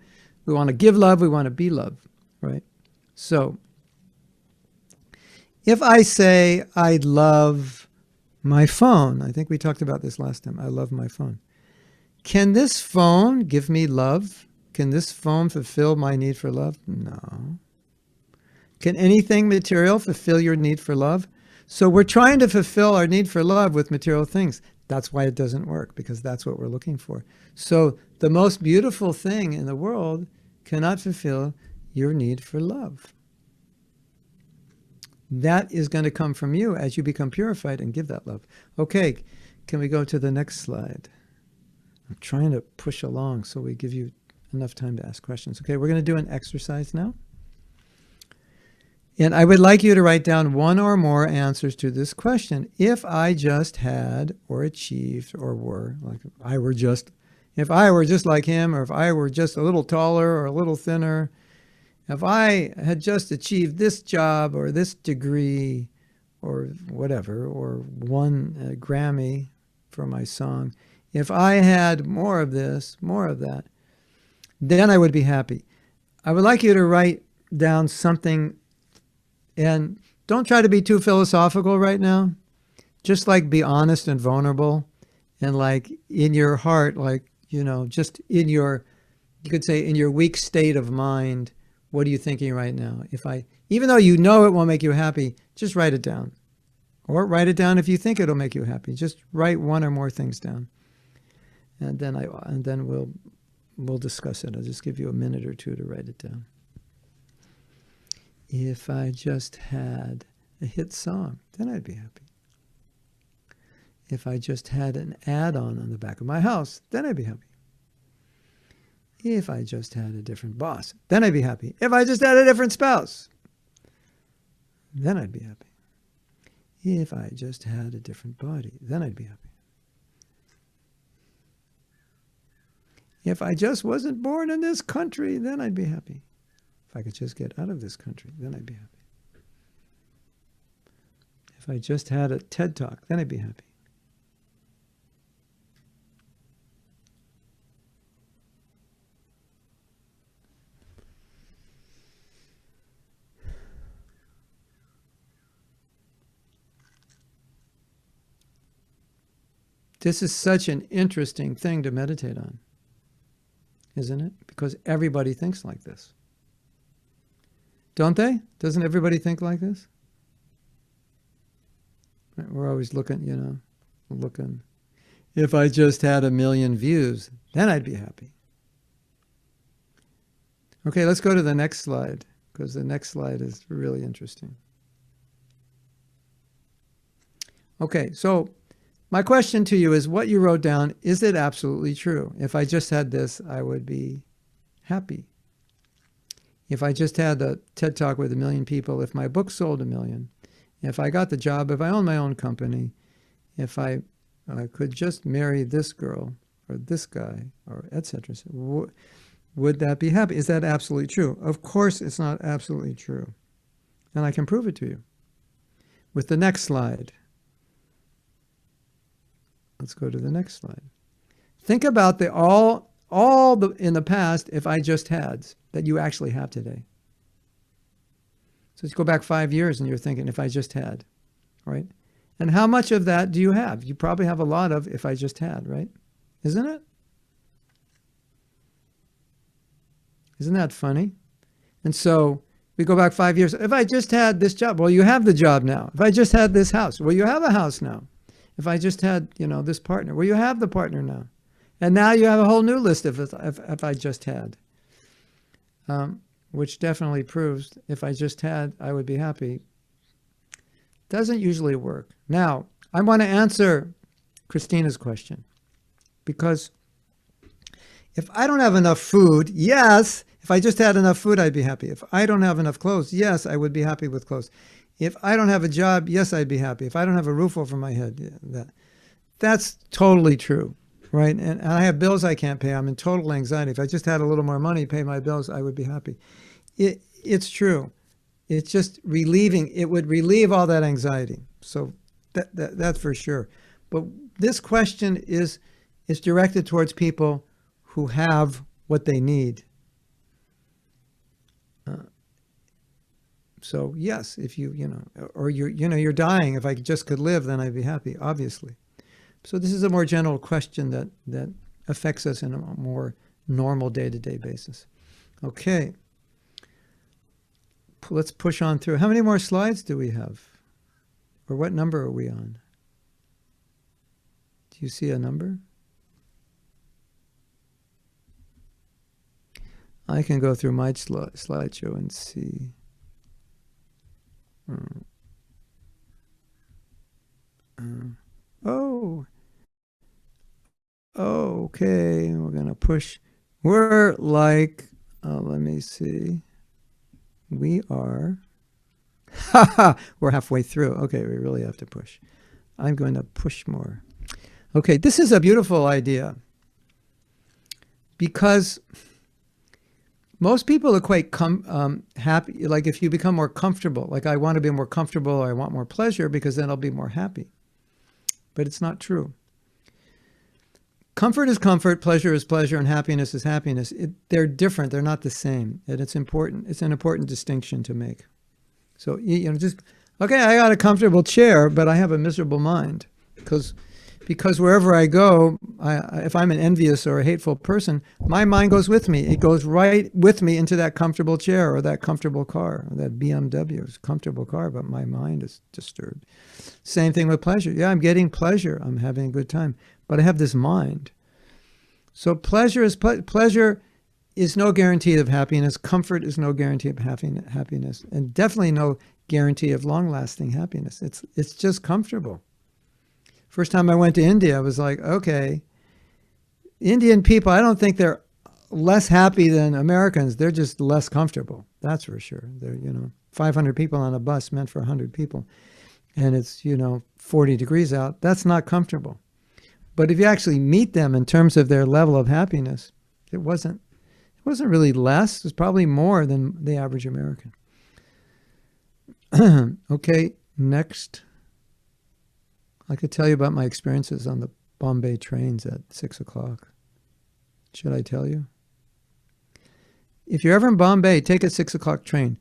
We want to give love. We want to be love, right? So if I say I love my phone, I think we talked about this last time. I love my phone. Can this phone give me love? Can this phone fulfill my need for love? No. Can anything material fulfill your need for love? So we're trying to fulfill our need for love with material things. That's why it doesn't work, because that's what we're looking for. So the most beautiful thing in the world cannot fulfill your need for love. That is going to come from you as you become purified and give that love. Okay, can we go to the next slide? I'm trying to push along so we give you enough time to ask questions. Okay, we're going to do an exercise now. And I would like you to write down one or more answers to this question. If I just had or achieved or were, like if I were just like him, or if I were just a little taller or a little thinner, if I had just achieved this job or this degree or whatever, or won a Grammy for my song, if I had more of this, more of that, then I would be happy. I would like you to write down something, and don't try to be too philosophical right now. Just like be honest and vulnerable, and like in your heart, like, you know, just in your, you could say in your weak state of mind, what are you thinking right now? Even though you know it won't make you happy, just write it down. Or write it down if you think it'll make you happy. Just write one or more things down. And then we'll discuss it. I'll just give you a minute or two to write it down. If I just had a hit song, then I'd be happy. If I just had an add-on the back of my house, then I'd be happy. If I just had a different boss, then I'd be happy. If I just had a different spouse, then I'd be happy. If I just had a different body, then I'd be happy. If I just wasn't born in this country, then I'd be happy. If I could just get out of this country, then I'd be happy. If I just had a TED Talk, then I'd be happy. This is such an interesting thing to meditate on, isn't it? Because everybody thinks like this. Don't they? Doesn't everybody think like this? We're always looking, looking. If I just had 1 million views, then I'd be happy. Okay, let's go to the next slide, because the next slide is really interesting. Okay, so my question to you is, what you wrote down, is it absolutely true? If I just had this, I would be happy. If I just had a TED Talk with 1 million people, if my book sold 1 million, if I got the job, if I owned my own company, if I could just marry this girl or this guy, or etc., would that be happy? Is that absolutely true? Of course it's not absolutely true. And I can prove it to you with the next slide. Let's go to the next slide. Think about all in the past, if I just had, that you actually have today. So let's go back 5 years and you're thinking, if I just had, right? And how much of that do you have? You probably have a lot of if I just had, right? Isn't it? Isn't that funny? And so we go back 5 years. If I just had this job, well, you have the job now. If I just had this house, well, you have a house now. If I just had, this partner, well, you have the partner now. And now you have a whole new list of if I just had, which definitely proves if I just had, I would be happy. Doesn't usually work. Now, I want to answer Christina's question, because if I don't have enough food, yes, if I just had enough food, I'd be happy. If I don't have enough clothes, yes, I would be happy with clothes. If I don't have a job, yes, I'd be happy. If I don't have a roof over my head, that's totally true, right? And I have bills I can't pay. I'm in total anxiety. If I just had a little more money to pay my bills, I would be happy. It's true. It's just relieving. It would relieve all that anxiety. So that's for sure. But this question is directed towards people who have what they need. So yes, if or you're dying. If I just could live, then I'd be happy, obviously. So this is a more general question that affects us in a more normal day-to-day basis. Okay. Let's push on through. How many more slides do we have? Or what number are we on? Do you see a number? I can go through my slideshow and see. Oh, okay. We're going to push. We're like, let me see. We are, we're halfway through. Okay, we really have to push. I'm going to push more. Okay, this is a beautiful idea because most people equate happy, like if you become more comfortable, like I want to be more comfortable, or I want more pleasure because then I'll be more happy. But it's not true. Comfort is comfort, pleasure is pleasure, and happiness is happiness. They're different. They're not the same. And it's important. It's an important distinction to make. So, just, okay, I got a comfortable chair, but I have a miserable mind. Because wherever I go, if I'm an envious or a hateful person, my mind goes with me. It goes right with me into that comfortable chair or that comfortable car, or that BMW. It's a comfortable car, but my mind is disturbed. Same thing with pleasure. Yeah, I'm getting pleasure. I'm having a good time. But I have this mind. So pleasure is no guarantee of happiness. Comfort is no guarantee of happiness. And definitely no guarantee of long-lasting happiness. It's just comfortable. First time I went to India, I was like, okay, Indian people, I don't think they're less happy than Americans. They're just less comfortable. That's for sure. They're, 500 people on a bus meant for 100 people. And it's, 40 degrees out. That's not comfortable. But if you actually meet them in terms of their level of happiness, it wasn't really less. It was probably more than the average American. Okay, next. I could tell you about my experiences on the Bombay trains at 6 o'clock. Should I tell you? If you're ever in Bombay, take a 6 o'clock train.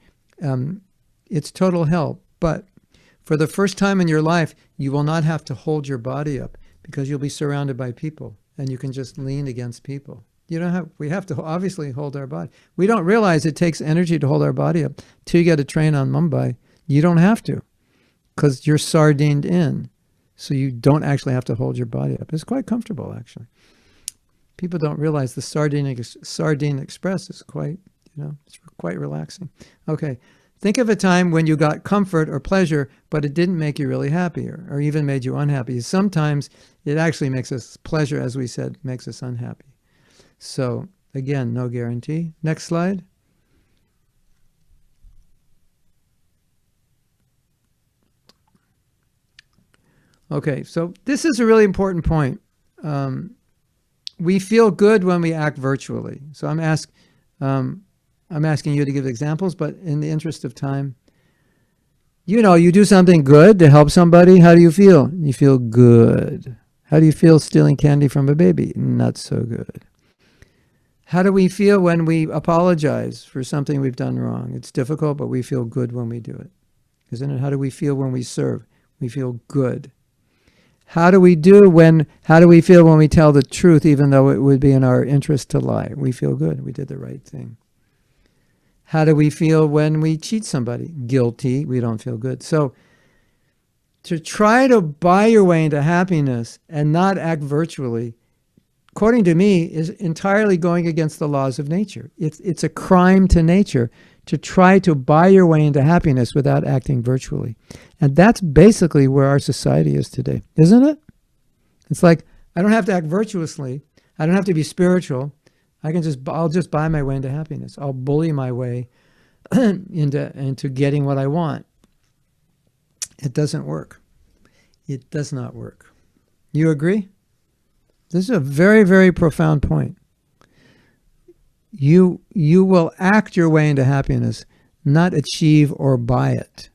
It's total hell. But for the first time in your life, you will not have to hold your body up because you'll be surrounded by people and you can just lean against people. We have to obviously hold our body. We don't realize it takes energy to hold our body up. Till you get a train on Mumbai, you don't have to because you're sardined in. So you don't actually have to hold your body up. It's quite comfortable, actually. People don't realize the sardine express is quite, it's quite relaxing. Okay, think of a time when you got comfort or pleasure, but it didn't make you really happy or even made you unhappy. Sometimes it actually makes us pleasure, as we said, makes us unhappy. So again, no guarantee. Next slide. Okay, so this is a really important point. We feel good when we act virtually. So I'm asking you to give examples, but in the interest of time, you do something good to help somebody. How do you feel? You feel good. How do you feel stealing candy from a baby? Not so good. How do we feel when we apologize for something we've done wrong? It's difficult, but we feel good when we do it. Isn't it? How do we feel when we serve? We feel good. How do we feel when we tell the truth, even though it would be in our interest to lie? We feel good. We did the right thing. How do we feel when we cheat somebody? Guilty. We don't feel good. So to try to buy your way into happiness and not act virtually, according to me, is entirely going against the laws of nature. It's a crime to nature to try to buy your way into happiness without acting virtually. And that's basically where our society is today, isn't it? It's like, I don't have to act virtuously. I don't have to be spiritual. I'll just buy my way into happiness. I'll bully my way into getting what I want. It doesn't work. It does not work. You agree? This is a very, very profound point. You will act your way into happiness, not achieve or buy it.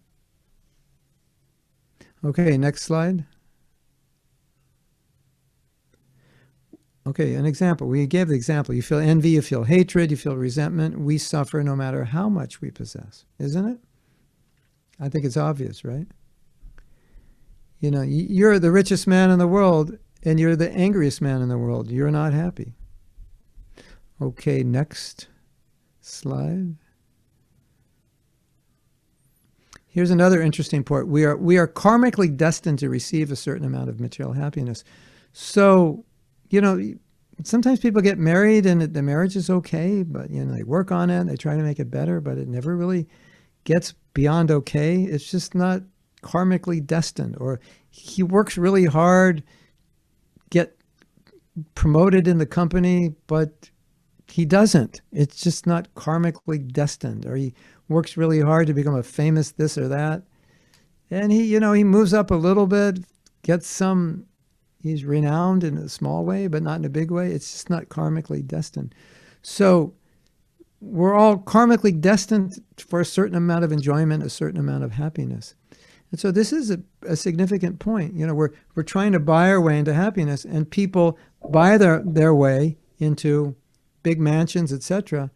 Okay, next slide. Okay, an example. We gave the example. You feel envy, you feel hatred, you feel resentment. We suffer no matter how much we possess, isn't it? I think it's obvious, right? You know, you're the richest man in the world and you're the angriest man in the world. You're not happy. Okay, next slide. Here's another interesting point. We are karmically destined to receive a certain amount of material happiness. So, you know, sometimes people get married and the marriage is okay, but, you know, they work on it, they try to make it better, but it never really gets beyond okay. It's just not karmically destined. Or he works really hard, get promoted in the company, but he doesn't. It's just not karmically destined. Or he works really hard to become a famous this or that. And he moves up a little bit, gets some, he's renowned in a small way, but not in a big way. It's just not karmically destined. So we're all karmically destined for a certain amount of enjoyment, a certain amount of happiness. And so this is a significant point. You know, we're trying to buy our way into happiness, and people buy their way into big mansions, etc.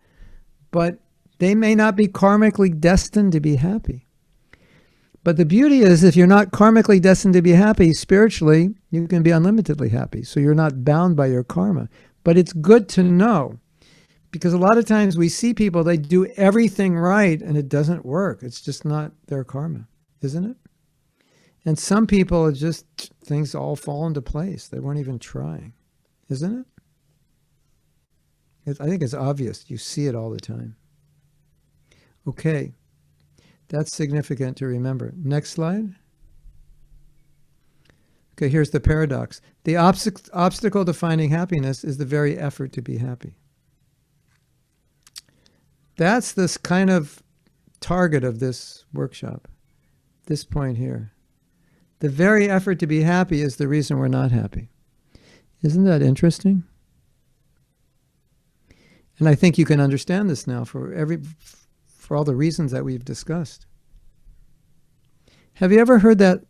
But they may not be karmically destined to be happy. But the beauty is, if you're not karmically destined to be happy, spiritually, you can be unlimitedly happy. So you're not bound by your karma. But it's good to know, because a lot of times we see people, they do everything right and it doesn't work. It's just not their karma, isn't it? And some people, just things all fall into place. They weren't even trying, isn't it? I think it's obvious. You see it all the time. Okay, that's significant to remember. Next slide. Okay, here's the paradox. The obstacle to finding happiness is the very effort to be happy. That's this kind of target of this workshop, this point here. The very effort to be happy is the reason we're not happy. Isn't that interesting? And I think you can understand this now for all the reasons that we've discussed. Have you ever heard that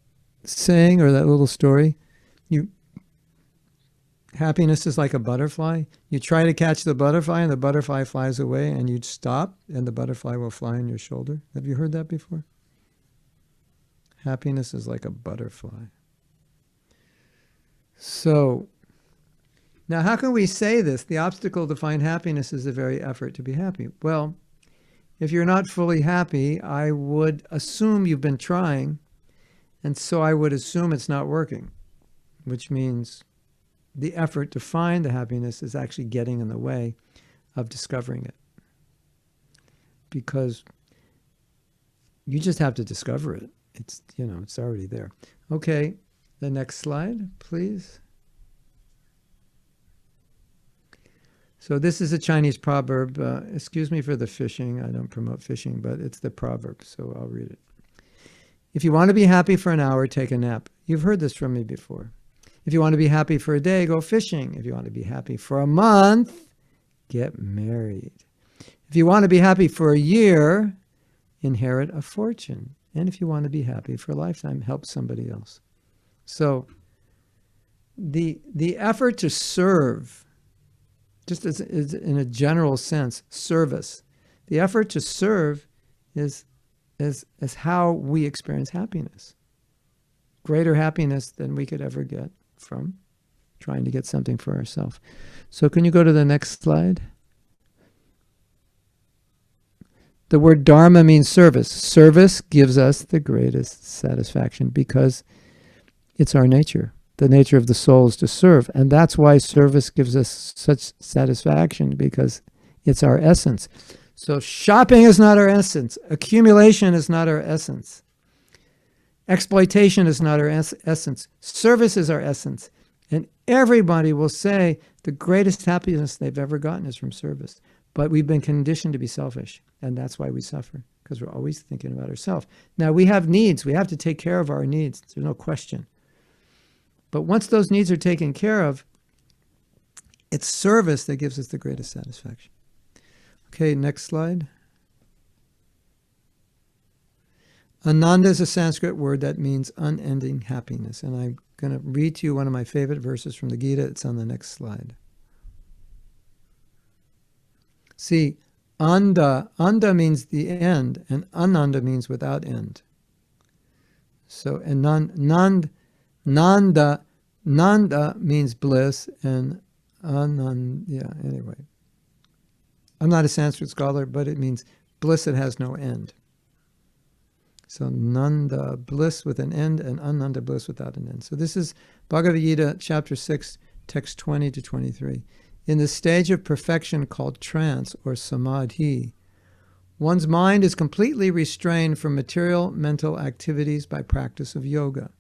saying or that little story? Happiness is like a butterfly. You try to catch the butterfly and the butterfly flies away, and you'd stop and the butterfly will fly on your shoulder. Have you heard that before? Happiness is like a butterfly. So, now how can we say this? The obstacle to find happiness is the very effort to be happy. Well, if you're not fully happy, I would assume you've been trying, and so I would assume it's not working, which means the effort to find the happiness is actually getting in the way of discovering it. Because you just have to discover it. It's, it's already there. Okay, the next slide, please. So this is a Chinese proverb. Excuse me for the fishing. I don't promote fishing, but it's the proverb, so I'll read it. If you want to be happy for an hour, take a nap. You've heard this from me before. If you want to be happy for a day, go fishing. If you want to be happy for a month, get married. If you want to be happy for a year, inherit a fortune. And if you want to be happy for a lifetime, help somebody else. So the effort to serve, just as in a general sense, service, the effort to serve is how we experience happiness. Greater happiness than we could ever get from trying to get something for ourselves. So can you go to the next slide? The word dharma means service. Service gives us the greatest satisfaction because it's our nature. The nature of the soul is to serve. And that's why service gives us such satisfaction, because it's our essence. So shopping is not our essence. Accumulation is not our essence. Exploitation is not our essence. Service is our essence. And everybody will say the greatest happiness they've ever gotten is from service. But we've been conditioned to be selfish. And that's why we suffer, because we're always thinking about ourselves. Now, we have needs. We have to take care of our needs. There's no question. But once those needs are taken care of, it's service that gives us the greatest satisfaction. Okay, next slide. Ananda is a Sanskrit word that means unending happiness. And I'm going to read to you one of my favorite verses from the Gita. It's on the next slide. See, anda means the end, and ananda means without end. So, and nanda means bliss, and anyway. I'm not a Sanskrit scholar, but it means bliss that has no end. So Nanda, bliss with an end, and Ananda, bliss without an end. So this is Bhagavad Gita, chapter 6, text 20 to 23. In the stage of perfection called trance or samadhi, one's mind is completely restrained from material mental activities by practice of yoga.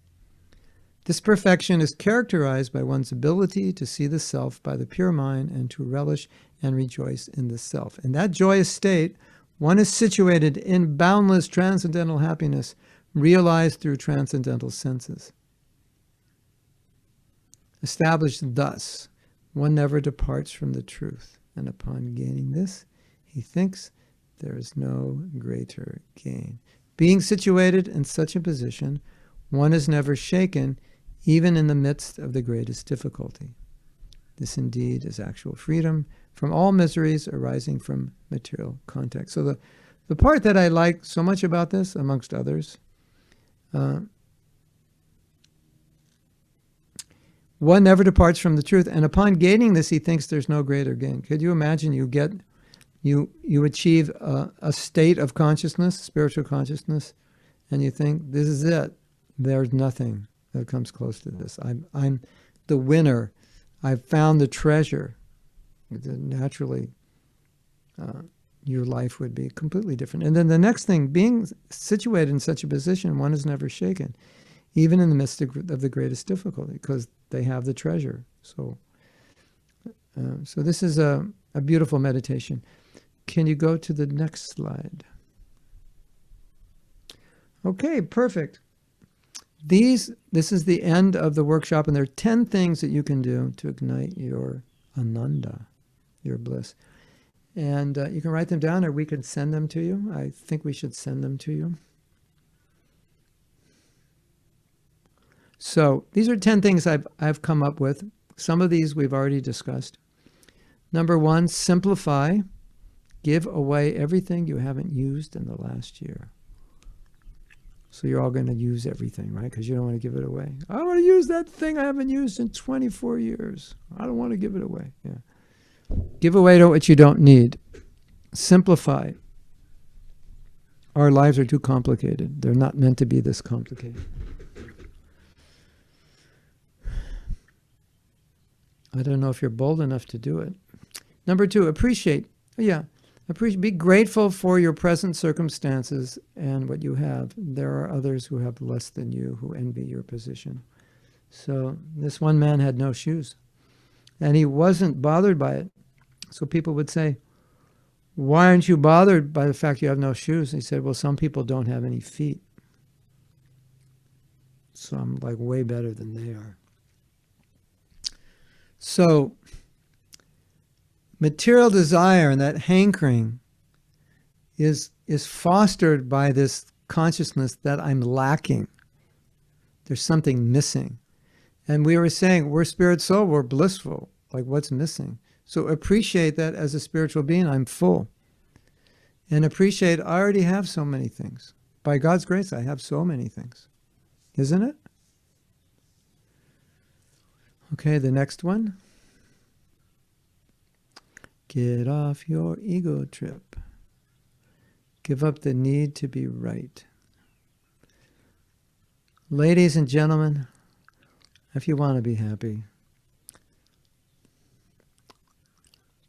This perfection is characterized by one's ability to see the self by the pure mind and to relish and rejoice in the self. In that joyous state, one is situated in boundless transcendental happiness, realized through transcendental senses. Established thus, one never departs from the truth, and upon gaining this, he thinks there is no greater gain. Being situated in such a position, one is never shaken, even in the midst of the greatest difficulty. This indeed is actual freedom from all miseries arising from material contact. So the part that I like so much about this, amongst others, one never departs from the truth, and upon gaining this, he thinks there's no greater gain. Could you imagine you achieve a state of consciousness, spiritual consciousness, and you think, this is it. There's nothing that comes close to this. I'm the winner. I've found the treasure. Naturally, your life would be completely different. And then the next thing, being situated in such a position, one is never shaken, even in the midst of the greatest difficulty, because they have the treasure. So this is a beautiful meditation. Can you go to the next slide? Okay, perfect. This is the end of the workshop, and there are 10 things that you can do to ignite your Ananda, your bliss. And you can write them down, or we can send them to you. I think we should send them to you. So these are 10 things I've come up with. Some of these we've already discussed. Number 1, simplify. Give away everything you haven't used in the last year. So you're all going to use everything, right? Because you don't want to give it away. I don't want to use that thing I haven't used in 24 years. I don't want to give it away. Yeah. Give away to what you don't need. Simplify. Our lives are too complicated. They're not meant to be this complicated. I don't know if you're bold enough to do it. Number 2, appreciate. Be grateful for your present circumstances and what you have. There are others who have less than you, who envy your position. So this one man had no shoes, and he wasn't bothered by it. So people would say, why aren't you bothered by the fact you have no shoes? And he said, well, some people don't have any feet. So I'm like way better than they are. So material desire and that hankering is fostered by this consciousness that I'm lacking. There's something missing. And we were saying, we're spirit soul, we're blissful. Like, what's missing? So appreciate that as a spiritual being, I'm full. And appreciate, I already have so many things. By God's grace, I have so many things. Isn't it? Okay, the next one. Get off your ego trip. Give up the need to be right. Ladies and gentlemen, if you want to be happy,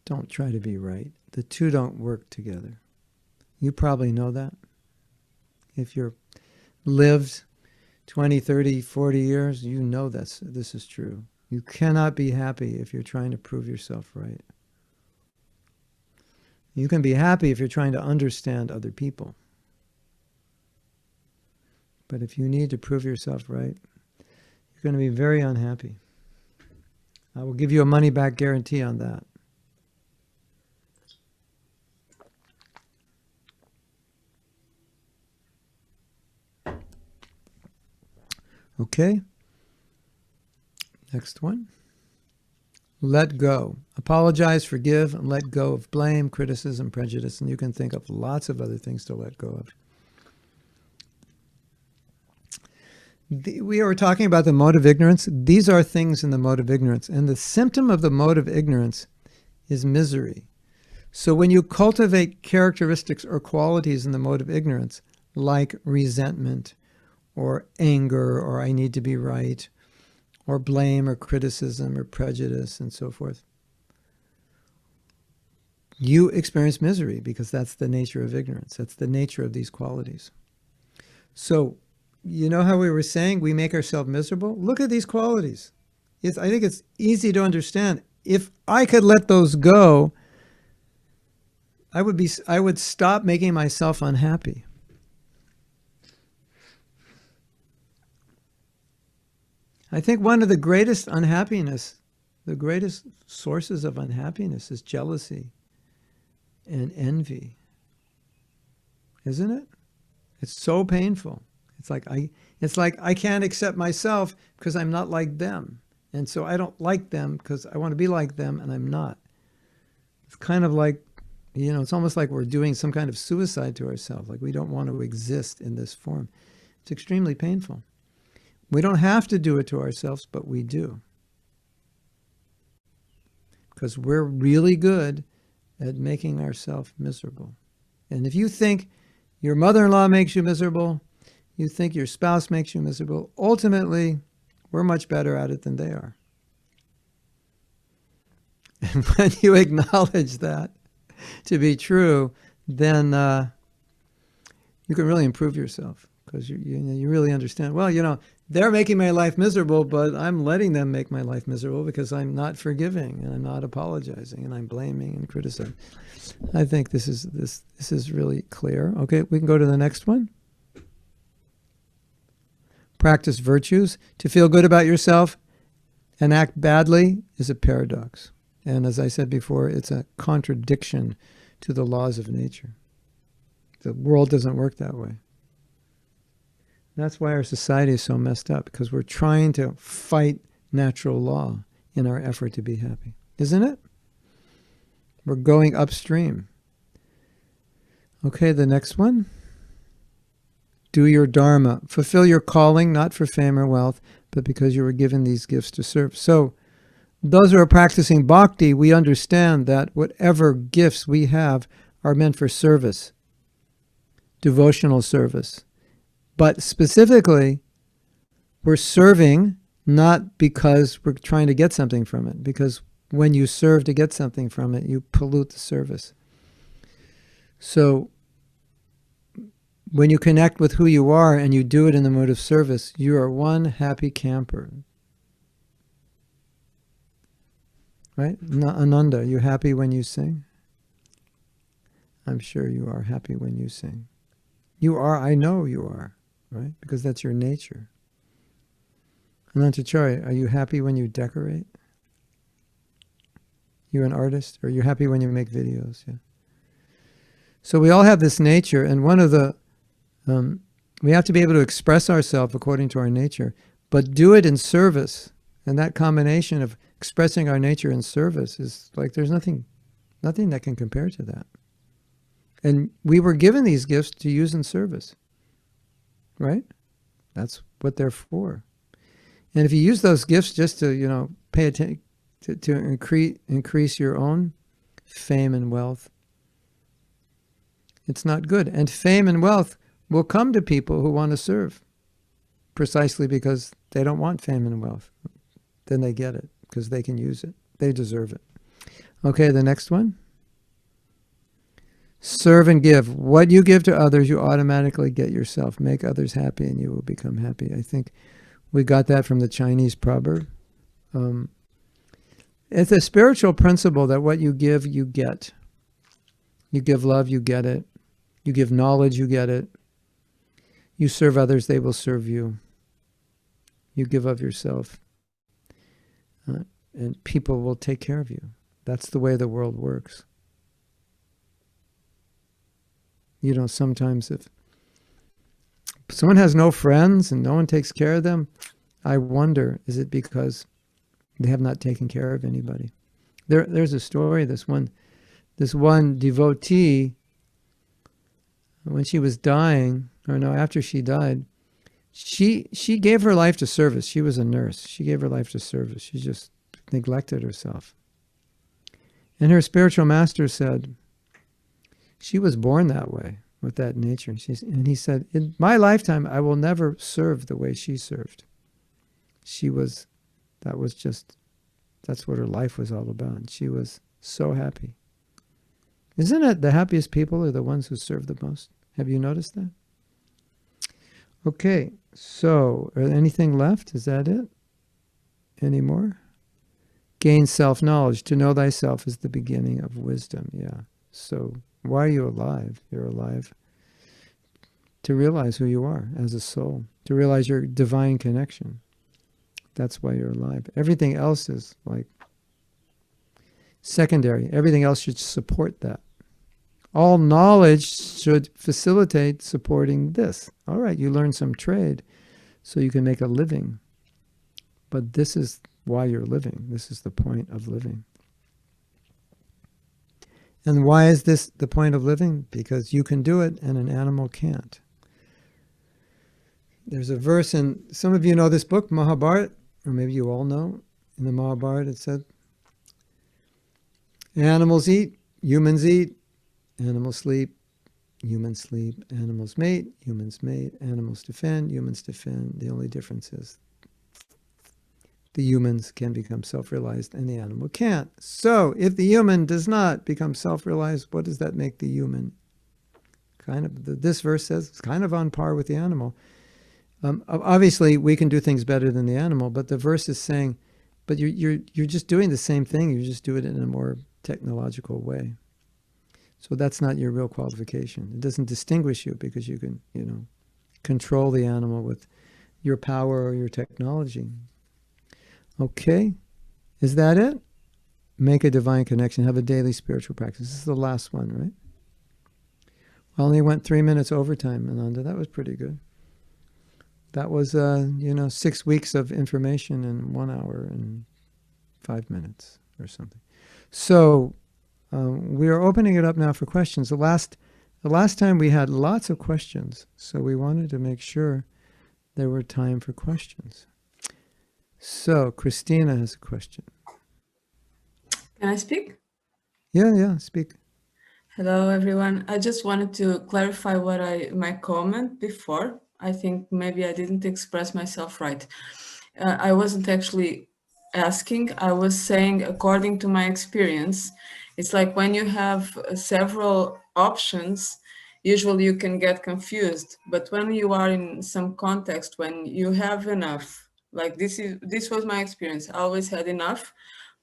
don't try to be right. The two don't work together. You probably know that. If you've lived 20, 30, 40 years, you know this is true. You cannot be happy if you're trying to prove yourself right. You can be happy if you're trying to understand other people. But if you need to prove yourself right, you're going to be very unhappy. I will give you a money-back guarantee on that. Okay? Next one. Let go. Apologize, forgive, and let go of blame, criticism, prejudice, and you can think of lots of other things to let go of. We were talking about the mode of ignorance. These are things in the mode of ignorance. And the symptom of the mode of ignorance is misery. So when you cultivate characteristics or qualities in the mode of ignorance, like resentment or anger or I need to be right, or blame or criticism or prejudice and so forth, you experience misery because that's the nature of ignorance. That's the nature of these qualities. So, you know how we were saying we make ourselves miserable? Look at these qualities. I think it's easy to understand. If I could let those go, I would stop making myself unhappy. I think one of the greatest the greatest sources of unhappiness is jealousy and envy. Isn't it? It's so painful. It's like I can't accept myself because I'm not like them. And so I don't like them because I want to be like them and I'm not. It's kind of like, it's almost like we're doing some kind of suicide to ourselves. Like we don't want to exist in this form. It's extremely painful. We don't have to do it to ourselves, but we do. Because we're really good at making ourselves miserable. And if you think your mother-in-law makes you miserable, you think your spouse makes you miserable, ultimately, we're much better at it than they are. And when you acknowledge that to be true, then you can really improve yourself because you really understand, well, they're making my life miserable, but I'm letting them make my life miserable because I'm not forgiving and I'm not apologizing and I'm blaming and criticizing. I think this is really clear. Okay, we can go to the next one. Practice virtues. To feel good about yourself and act badly is a paradox. And as I said before, it's a contradiction to the laws of nature. The world doesn't work that way. That's why our society is so messed up, because we're trying to fight natural law in our effort to be happy. Isn't it? We're going upstream. Okay, the next one. Do your dharma. Fulfill your calling, not for fame or wealth, but because you were given these gifts to serve. So, those who are practicing bhakti, we understand that whatever gifts we have are meant for service, devotional service. But specifically, we're serving not because we're trying to get something from it, because when you serve to get something from it, you pollute the service. So, when you connect with who you are and you do it in the mood of service, you are one happy camper. Right? Ananda, you happy when you sing? I'm sure you are happy when you sing. You are, I know you are, right? Because that's your nature. Anantacharya, are you happy when you decorate? You're an artist? Or are you happy when you make videos? Yeah. So we all have this nature, and one of the we have to be able to express ourselves according to our nature, but do it in service. And that combination of expressing our nature in service is like there's nothing that can compare to that. And we were given these gifts to use in service, right? That's what they're for. And if you use those gifts just to, pay attention, to increase your own fame and wealth, it's not good. And fame and wealth will come to people who want to serve, precisely because they don't want fame and wealth. Then they get it, because they can use it. They deserve it. Okay, the next one. Serve and give. What you give to others, you automatically get yourself. Make others happy and you will become happy. I think we got that from the Chinese proverb. It's a spiritual principle that what you give, you get. You give love, you get it. You give knowledge, you get it. You serve others, they will serve you. You give of yourself, and people will take care of you. That's the way the world works. Sometimes if someone has no friends and no one takes care of them, I wonder, is it because they have not taken care of anybody? There's a story, this one devotee, when she was dying, or no, after she died, she gave her life to service. She was a nurse. She gave her life to service. She just neglected herself. And her spiritual master said, she was born that way, with that nature. And he said, in my lifetime, I will never serve the way she served. That's what her life was all about. She was so happy. Isn't it the happiest people are the ones who serve the most? Have you noticed that? Okay, so anything left? Is that it? Any more? Gain self-knowledge. To know thyself is the beginning of wisdom. Yeah. So why are you alive? You're alive to realize who you are as a soul, to realize your divine connection. That's why you're alive. Everything else is like secondary. Everything else should support that. All knowledge should facilitate supporting this. All right, you learn some trade so you can make a living. But this is why you're living. This is the point of living. And why is this the point of living? Because you can do it and an animal can't. There's a verse in, some of you know this book, Mahabharata, or maybe you all know. In the Mahabharata it said, animals eat, humans eat, animals sleep, humans sleep, animals mate, humans mate, animals defend, humans defend. The only difference is the humans can become self-realized and the animal can't. So if the human does not become self-realized, what does that make the human? This verse says it's kind of on par with the animal. Obviously, we can do things better than the animal, but the verse is saying, but you're just doing the same thing. You just do it in a more technological way. So that's not your real qualification. It doesn't distinguish you because you can, control the animal with your power or your technology. Okay, is that it? Make a divine connection. Have a daily spiritual practice. This is the last one, right? I only went 3 minutes overtime, Ananda. That was pretty good. That was, 6 weeks of information in 1 hour and 5 minutes or something. So we are opening it up now for questions. The last time we had lots of questions, so we wanted to make sure there were time for questions. So Christina has a question. Can I speak? Yeah, speak. Hello, everyone. I just wanted to clarify my comment before. I think maybe I didn't express myself right. I wasn't actually asking. I was saying, according to my experience, it's like when you have several options, usually you can get confused. But when you are in some context, when you have enough, like this was my experience. I always had enough,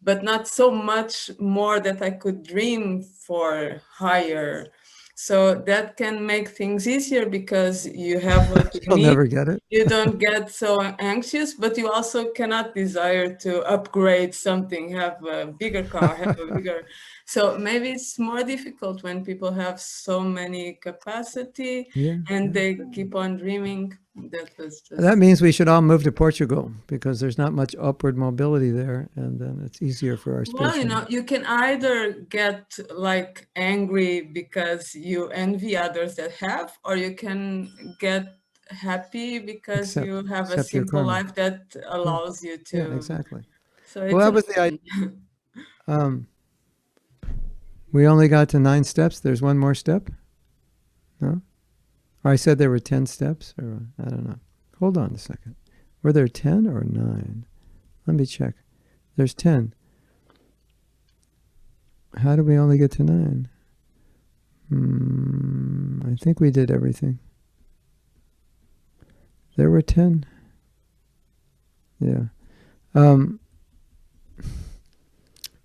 but not so much more that I could dream for higher. So that can make things easier because you have what you You'll need. never get it. You don't get so anxious, but you also cannot desire to upgrade something, have a bigger car, have a bigger. So maybe it's more difficult when people have so many capacity and they keep on dreaming. That means we should all move to Portugal because there's not much upward mobility there, and then it's easier for our spiritual. Well, you can either get like angry because you envy others that have, or you can get happy because you have a simple life that allows you to. Yeah, exactly. So it's that was the idea. We only got to 9 steps. There's one more step? No? Or I said there were 10 steps? Or I don't know. Hold on a second. Were there 10 or 9? Let me check. There's 10. How did we only get to 9? I think we did everything. There were 10. Yeah.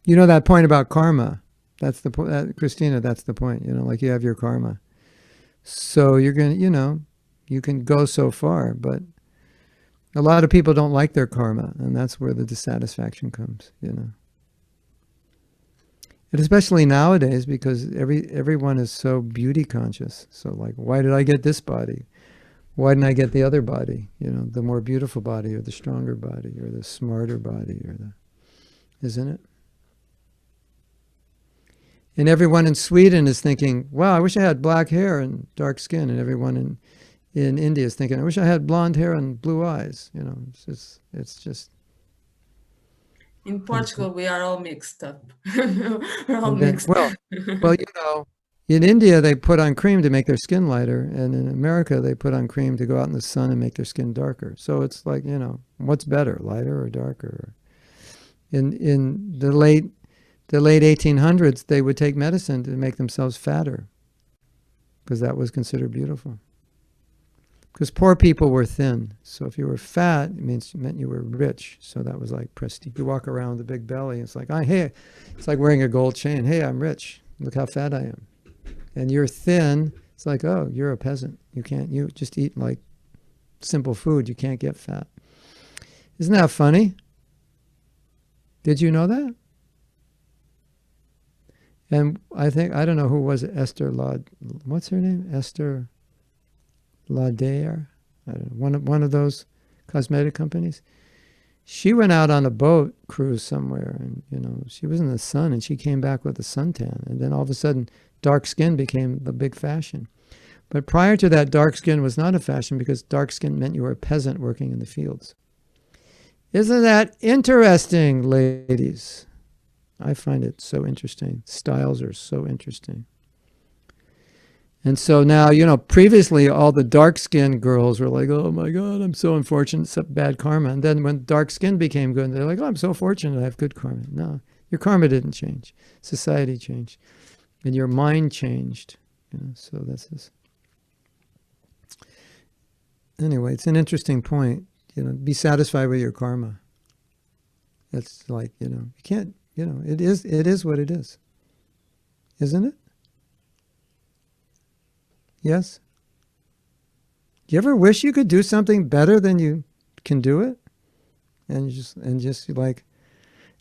That point about karma. That's the point, Christina, that's the point. Like you have your karma. So you're going to, you can go so far, but a lot of people don't like their karma, and that's where the dissatisfaction comes, And especially nowadays, because everyone is so beauty conscious. So like, why did I get this body? why didn't I get the other body? You know, the more beautiful body, or the stronger body, or the smarter body, or the, isn't it? And everyone in Sweden is thinking, wow, I wish I had black hair and dark skin. And everyone in India is thinking, I wish I had blonde hair and blue eyes. You know, it's just. In Portugal, we are all mixed up. We're all And then, mixed. well, you know, in India, they put on cream to make their skin lighter. And in America, they put on cream to go out in the sun and make their skin darker. So it's like, you know, what's better, lighter or darker? In the late 1800s, they would take medicine to make themselves fatter because that was considered beautiful. Because poor people were thin. So if you were fat, it meant you were rich. So that was like prestige. You walk around with a big belly. It's like, hey, it's like wearing a gold chain. Hey, I'm rich. Look how fat I am. And you're thin. It's like, oh, you're a peasant. You just eat like simple food. You can't get fat. Isn't that funny? Did you know that? And I don't know who was it, what's her name? Esther Lauder? I don't know, one of those cosmetic companies. She went out on a boat cruise somewhere, and, you know, she was in the sun, and she came back with a suntan. And then all of a sudden, dark skin became the big fashion. But prior to that, dark skin was not a fashion because dark skin meant you were a peasant working in the fields. Isn't that interesting, ladies? I find it so interesting. Styles are so interesting. And so now, you know, previously all the dark-skinned girls were like, oh my God, I'm so unfortunate, it's bad karma. And then when dark skin became good, they're like, oh, I'm so fortunate, I have good karma. No, your karma didn't change. Society changed. And your mind changed. You know, so that's this. Anyway, it's an interesting point. You know, be satisfied with your karma. That's like, you know, you can't, you know, it is what it is. Isn't it? Yes? Do you ever wish you could do something better than you can do it? And just like,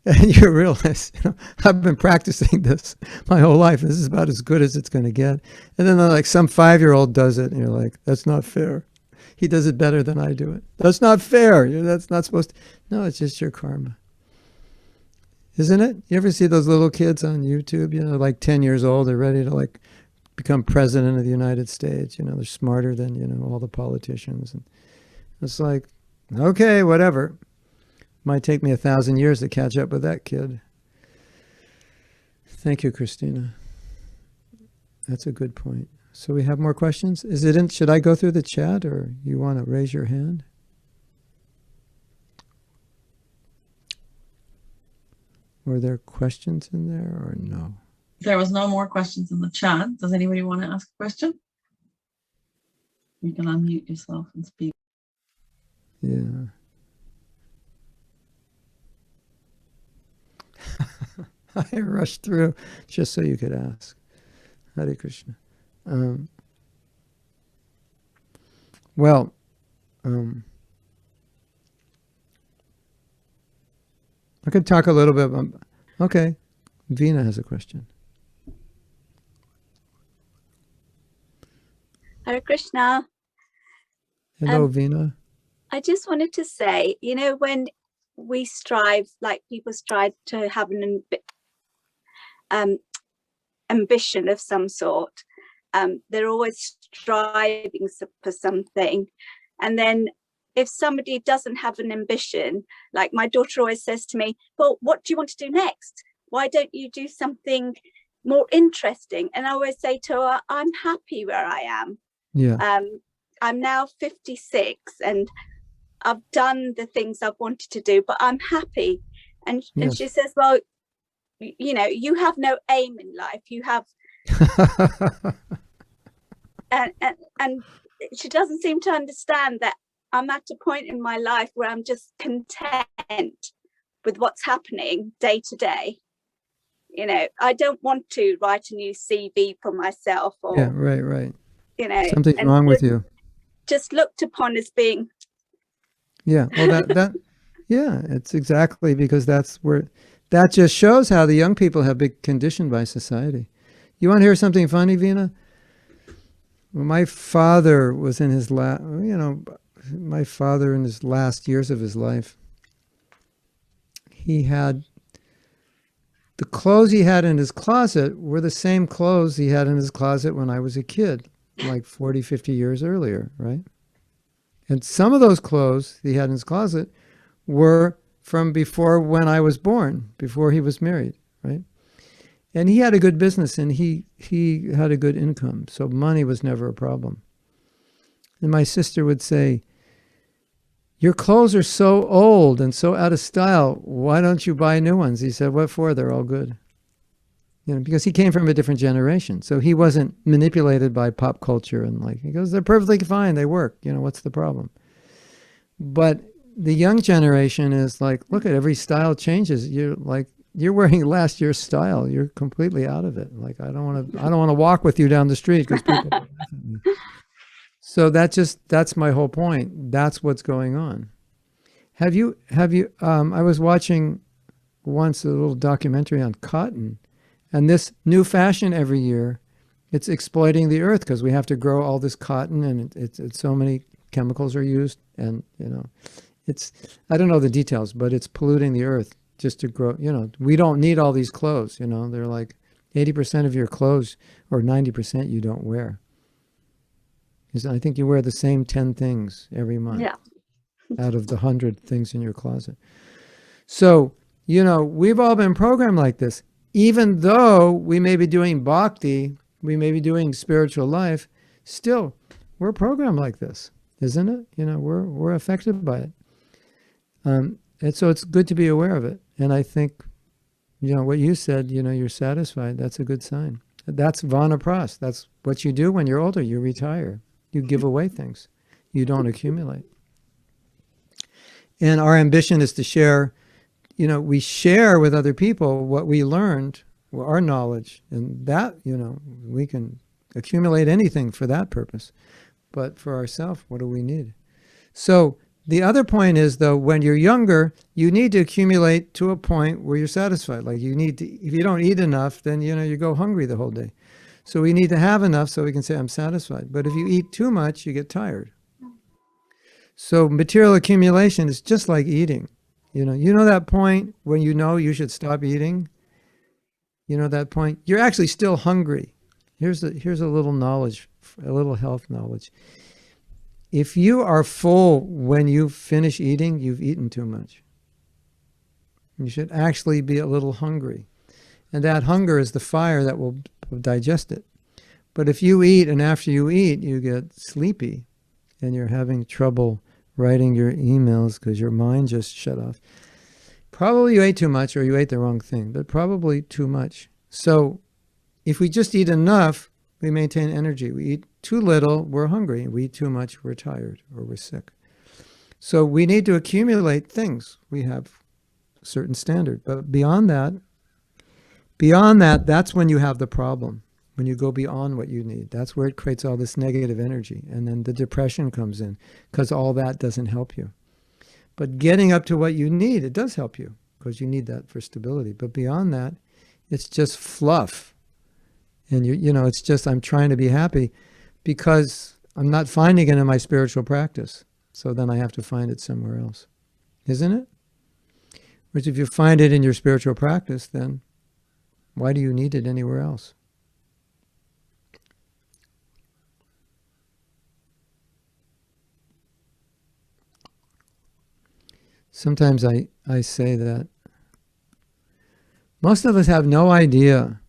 and you realize, you know, I've been practicing this my whole life. This is about as good as it's going to get. And then like some 5-year-old does it, and you're like, that's not fair. He does it better than I do it. That's not fair. That's not supposed to. No, it's just your karma. Isn't it? You ever see those little kids on YouTube, you know, like 10 years old, they're ready to like become president of the United States. You know, they're smarter than, you know, all the politicians. And it's like, okay, whatever. Might take me 1,000 years to catch up with that kid. Thank you, Christina. That's a good point. So we have more questions? Should I go through the chat, or you want to raise your hand? Were there questions in there or no? There was no more questions in the chat. Does anybody want to ask a question? You can unmute yourself and speak. Yeah. I rushed through just so you could ask. Hare Krishna. I could talk a little bit about, okay, Veena has a question. Hare Krishna. Hello, Veena. I just wanted to say, you know, when we strive, like people strive to have an ambition of some sort, they're always striving for something. And then if somebody doesn't have an ambition, like my daughter always says to me, well, what do you want to do next? Why don't you do something more interesting? And I always say to her, I'm happy where I am. Yeah. I'm now 56 and I've done the things I've wanted to do, but I'm happy. And she says, well, you know, you have no aim in life. You have, and she doesn't seem to understand that I'm at a point in my life where I'm just content with what's happening day to day. You know, I don't want to write a new CV for myself, or yeah, right. You know, something's wrong with you. Just looked upon as being. Yeah, well, that yeah, it's exactly because that's where that just shows how the young people have been conditioned by society. You want to hear something funny, Veena? My father was in his my father in his last years of his life, he had, the clothes he had in his closet were the same clothes he had in his closet when I was a kid, like 40, 50 years earlier, right? And some of those clothes he had in his closet were from before when I was born, before he was married, right? And he had a good business and he had a good income, so money was never a problem. And my sister would say, your clothes are so old and so out of style, why don't you buy new ones? He said, what for? They're all good. Because he came from a different generation. So he wasn't manipulated by pop culture and he goes, they're perfectly fine, they work. What's the problem? But the young generation is like, look at every style changes. You're wearing last year's style. You're completely out of it. I don't want to walk with you down the street because people laugh at me. So that's my whole point. That's what's going on. Have you, I was watching once a little documentary on cotton, and this new fashion every year, it's exploiting the earth because we have to grow all this cotton and it's so many chemicals are used and, it's, I don't know the details, but it's polluting the earth just to grow, we don't need all these clothes, they're like 80% of your clothes or 90% you don't wear. I think you wear the same 10 things every month out of the 100 things in your closet. So, we've all been programmed like this. Even though we may be doing bhakti, we may be doing spiritual life, still, we're programmed like this, isn't it? We're affected by it. And so it's good to be aware of it. And I think, what you said, you're satisfied. That's a good sign. That's vanapras. That's what you do when you're older. You retire. You give away things. You don't accumulate. And our ambition is to share, we share with other people what we learned, our knowledge, and that, we can accumulate anything for that purpose. But for ourselves, what do we need? So the other point is, though, when you're younger, you need to accumulate to a point where you're satisfied. If you don't eat enough, then, you go hungry the whole day. So we need to have enough so we can say, I'm satisfied. But if you eat too much, you get tired. So material accumulation is just like eating. You know that point when you should stop eating? That point? You're actually still hungry. Here's a little knowledge, a little health knowledge. If you are full when you finish eating, you've eaten too much. You should actually be a little hungry. And that hunger is the fire that will digest it. But if you eat and after you eat, you get sleepy and you're having trouble writing your emails because your mind just shut off. Probably you ate too much or you ate the wrong thing, but probably too much. So if we just eat enough, we maintain energy. We eat too little, we're hungry. We eat too much, we're tired or we're sick. So we need to accumulate things. We have a certain standard. But beyond that, that's when you have the problem. When you go beyond what you need. That's where it creates all this negative energy. And then the depression comes in because all that doesn't help you. But getting up to what you need, it does help you because you need that for stability. But beyond that, it's just fluff. And it's just, I'm trying to be happy because I'm not finding it in my spiritual practice. So then I have to find it somewhere else. Isn't it? Which if you find it in your spiritual practice, then why do you need it anywhere else? Sometimes I say that most of us have no idea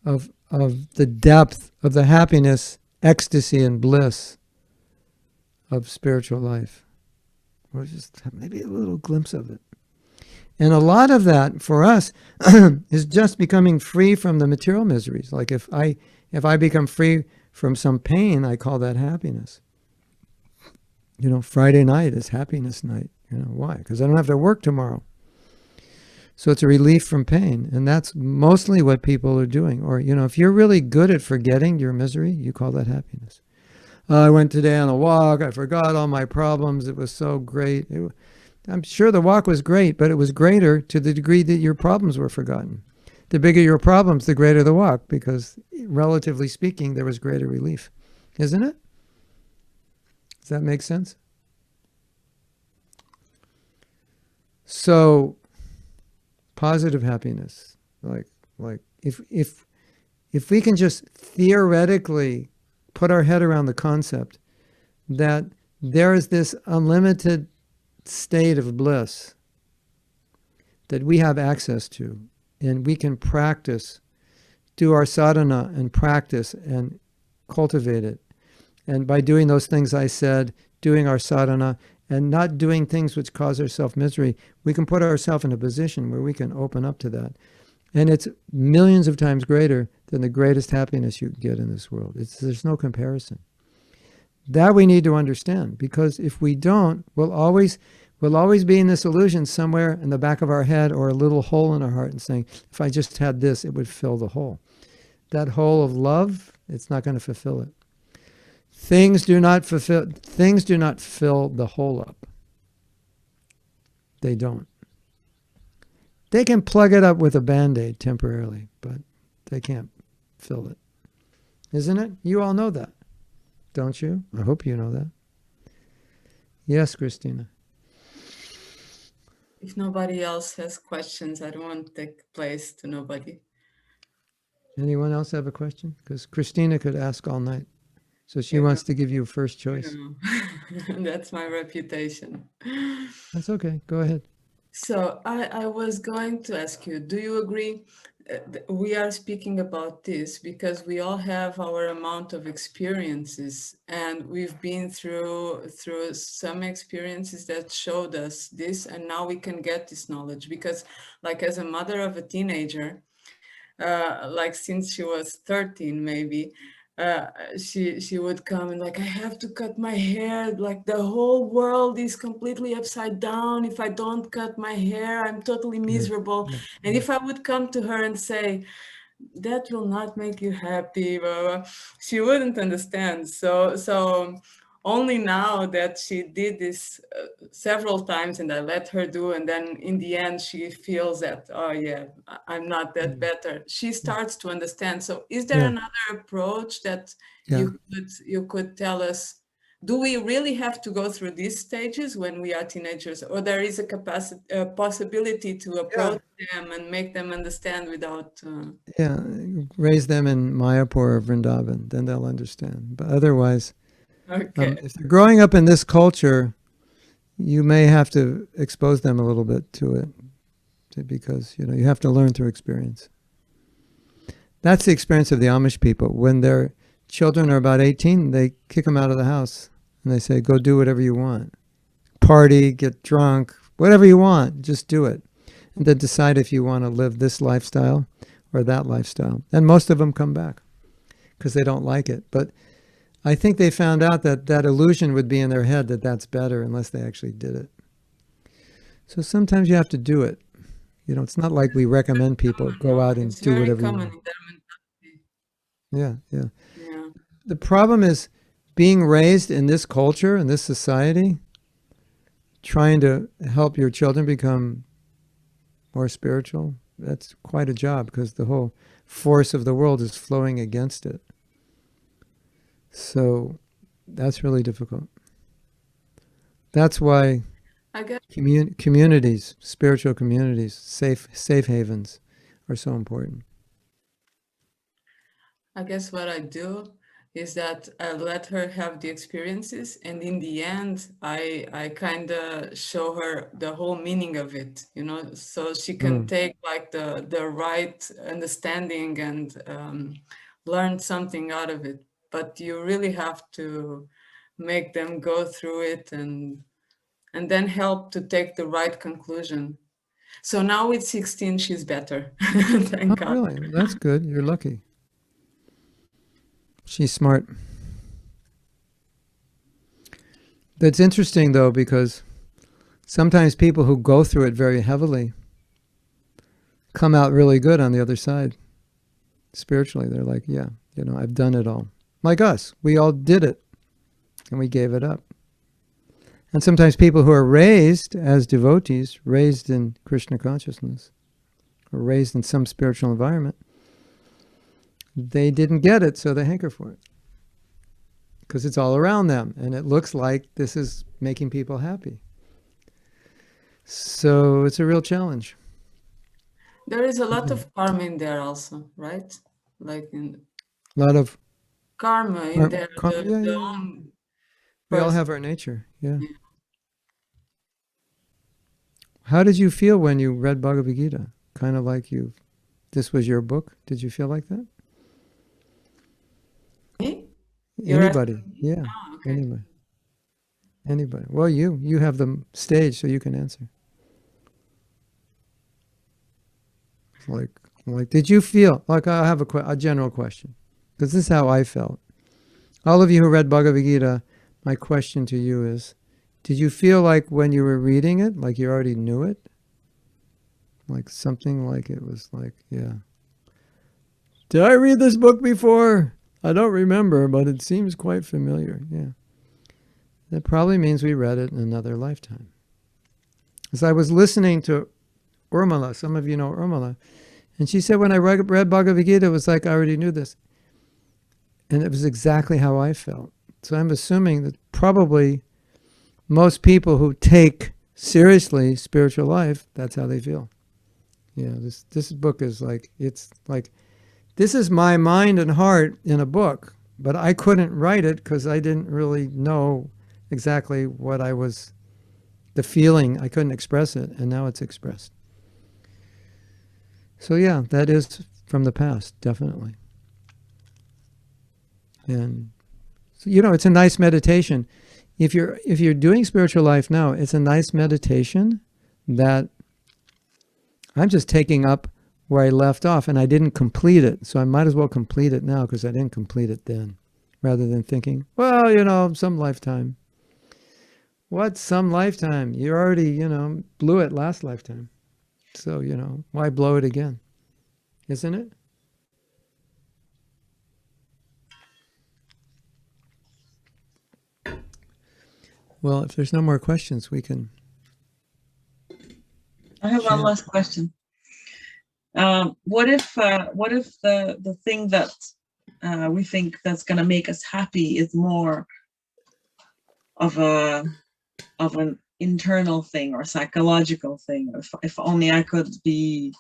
of the depth of the happiness, ecstasy, and bliss of spiritual life. Or just maybe a little glimpse of it. And a lot of that for us is just becoming free from the material miseries. Like if I become free from some pain, I call that happiness. Friday night is happiness night. Why? Because I don't have to work tomorrow. So it's a relief from pain. And that's mostly what people are doing. Or, if you're really good at forgetting your misery, you call that happiness. I went today on a walk. I forgot all my problems. It was so great. I'm sure the walk was great, but it was greater to the degree that your problems were forgotten. the bigger your problems, the greater the walk, because relatively speaking, there was greater relief. Isn't it? Does that make sense? So, positive happiness, like if we can just theoretically put our head around the concept that there is this unlimited state of bliss that we have access to, and we can practice, do our sadhana and practice and cultivate it. And by doing those things I said, doing our sadhana, and not doing things which cause ourselves misery, we can put ourselves in a position where we can open up to that. And it's millions of times greater than the greatest happiness you can get in this world. There's no comparison. That we need to understand, because if we don't, we'll always be in this illusion somewhere in the back of our head or a little hole in our heart and saying, if I just had this, it would fill the hole. That hole of love, it's not going to fulfill it. Things do not fill the hole up. They don't. They can plug it up with a Band-Aid temporarily, but they can't fill it. Isn't it? You all know that, don't you? I hope you know that. Yes, Christina. If nobody else has questions, I don't want to take place to nobody. Anyone else have a question? Because Christina could ask all night. So she wants to give you first choice. That's my reputation. That's okay. Go ahead. So I was going to ask you, do you agree? We are speaking about this because we all have our amount of experiences, and we've been through some experiences that showed us this, and now we can get this knowledge. Because like as a mother of a teenager, like since she was 13 maybe, she would come and like, I have to cut my hair, like the whole world is completely upside down. If I don't cut my hair, I'm totally miserable. And if I would come to her and say, that will not make you happy, blah, blah, she wouldn't understand. So only now that she did this several times and I let her do, and then in the end she feels that, oh yeah, I'm not that better, she starts to understand. So is there another approach that you could tell us? Do we really have to go through these stages when we are teenagers, or there is a possibility to approach them and make them understand without raise them in Mayapur or Vrindavan, then they'll understand. But otherwise, if they're growing up in this culture, you may have to expose them a little bit to it, because you have to learn through experience. That's the experience of the Amish people. When their children are about 18, they kick them out of the house and they say, go do whatever you want. Party, get drunk, whatever you want, just do it. And then decide if you want to live this lifestyle or that lifestyle. And most of them come back because they don't like it. But I think they found out that that illusion would be in their head that that's better unless they actually did it. So sometimes you have to do it. It's not like we recommend people go out and do whatever you want. Yeah. The problem is being raised in this culture, in this society, trying to help your children become more spiritual. That's quite a job, because the whole force of the world is flowing against it. So that's really difficult. That's why communities, spiritual communities, safe havens are so important. I guess what I do is that I let her have the experiences, and in the end, I kind of show her the whole meaning of it, so she can take like the right understanding and learn something out of it. But you really have to make them go through it and then help to take the right conclusion. So now with 16, she's better. Thank God. Really? That's good. You're lucky. She's smart. That's interesting, though, because sometimes people who go through it very heavily come out really good on the other side. Spiritually, they're like, yeah, I've done it all. Like us, we all did it, and we gave it up. And sometimes people who are raised as devotees, raised in Krishna consciousness, or raised in some spiritual environment, they didn't get it, so they hanker for it. Because it's all around them, and it looks like this is making people happy. So it's a real challenge. There is a lot of karma in there also, right? Like in A lot of karma in there. yeah. Own We all person. have our nature, yeah. How did you feel when you read Bhagavad Gita? Kind of like this was your book? Did you feel like that? Me? You're Anybody, yeah. Oh, okay. Anybody. Well, you have the stage, so you can answer. Like, did you feel, like I have a general question, because this is how I felt. All of you who read Bhagavad Gita, my question to you is, did you feel like when you were reading it, like you already knew it? Like something like it was like, yeah. Did I read this book before? I don't remember, but it seems quite familiar, yeah. That probably means we read it in another lifetime. As I was listening to Urmila, some of you know Urmila, and she said when I read Bhagavad Gita, it was like I already knew this. And it was exactly how I felt. So I'm assuming that probably most people who take seriously spiritual life, that's how they feel. Yeah, this book is like, it's like, this is my mind and heart in a book, but I couldn't write it because I didn't really know exactly what I was, the feeling, I couldn't express it, and now it's expressed. So yeah, that is from the past, definitely. And so, you know, it's a nice meditation. If you're doing spiritual life now, it's a nice meditation that I'm just taking up where I left off, and I didn't complete it, so I might as well complete it now because I didn't complete it then, rather than thinking, well, you know, some lifetime. What's some lifetime? You already, you know, blew it last lifetime. So, you know, why blow it again? Isn't it? Well, if there's no more questions, we can. I have one last question. What if the thing that we think that's going to make us happy is more of an internal thing or psychological thing? If only I could be,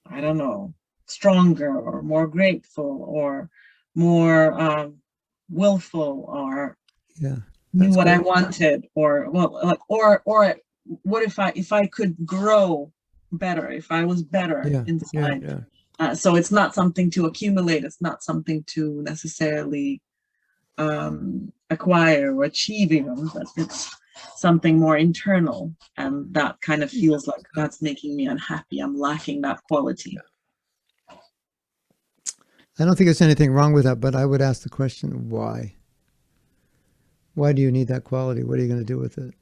I don't know, stronger or more grateful or more willful or knew what I wanted, or well, like, or what if I could grow better, if I was better inside? So it's not something to accumulate, it's not something to necessarily acquire or achieve even, but it's something more internal, and that kind of feels like that's making me unhappy. I'm lacking that quality. I don't think there's anything wrong with that, but I would ask the question, why? Why do you need that quality? What are you going to do with it?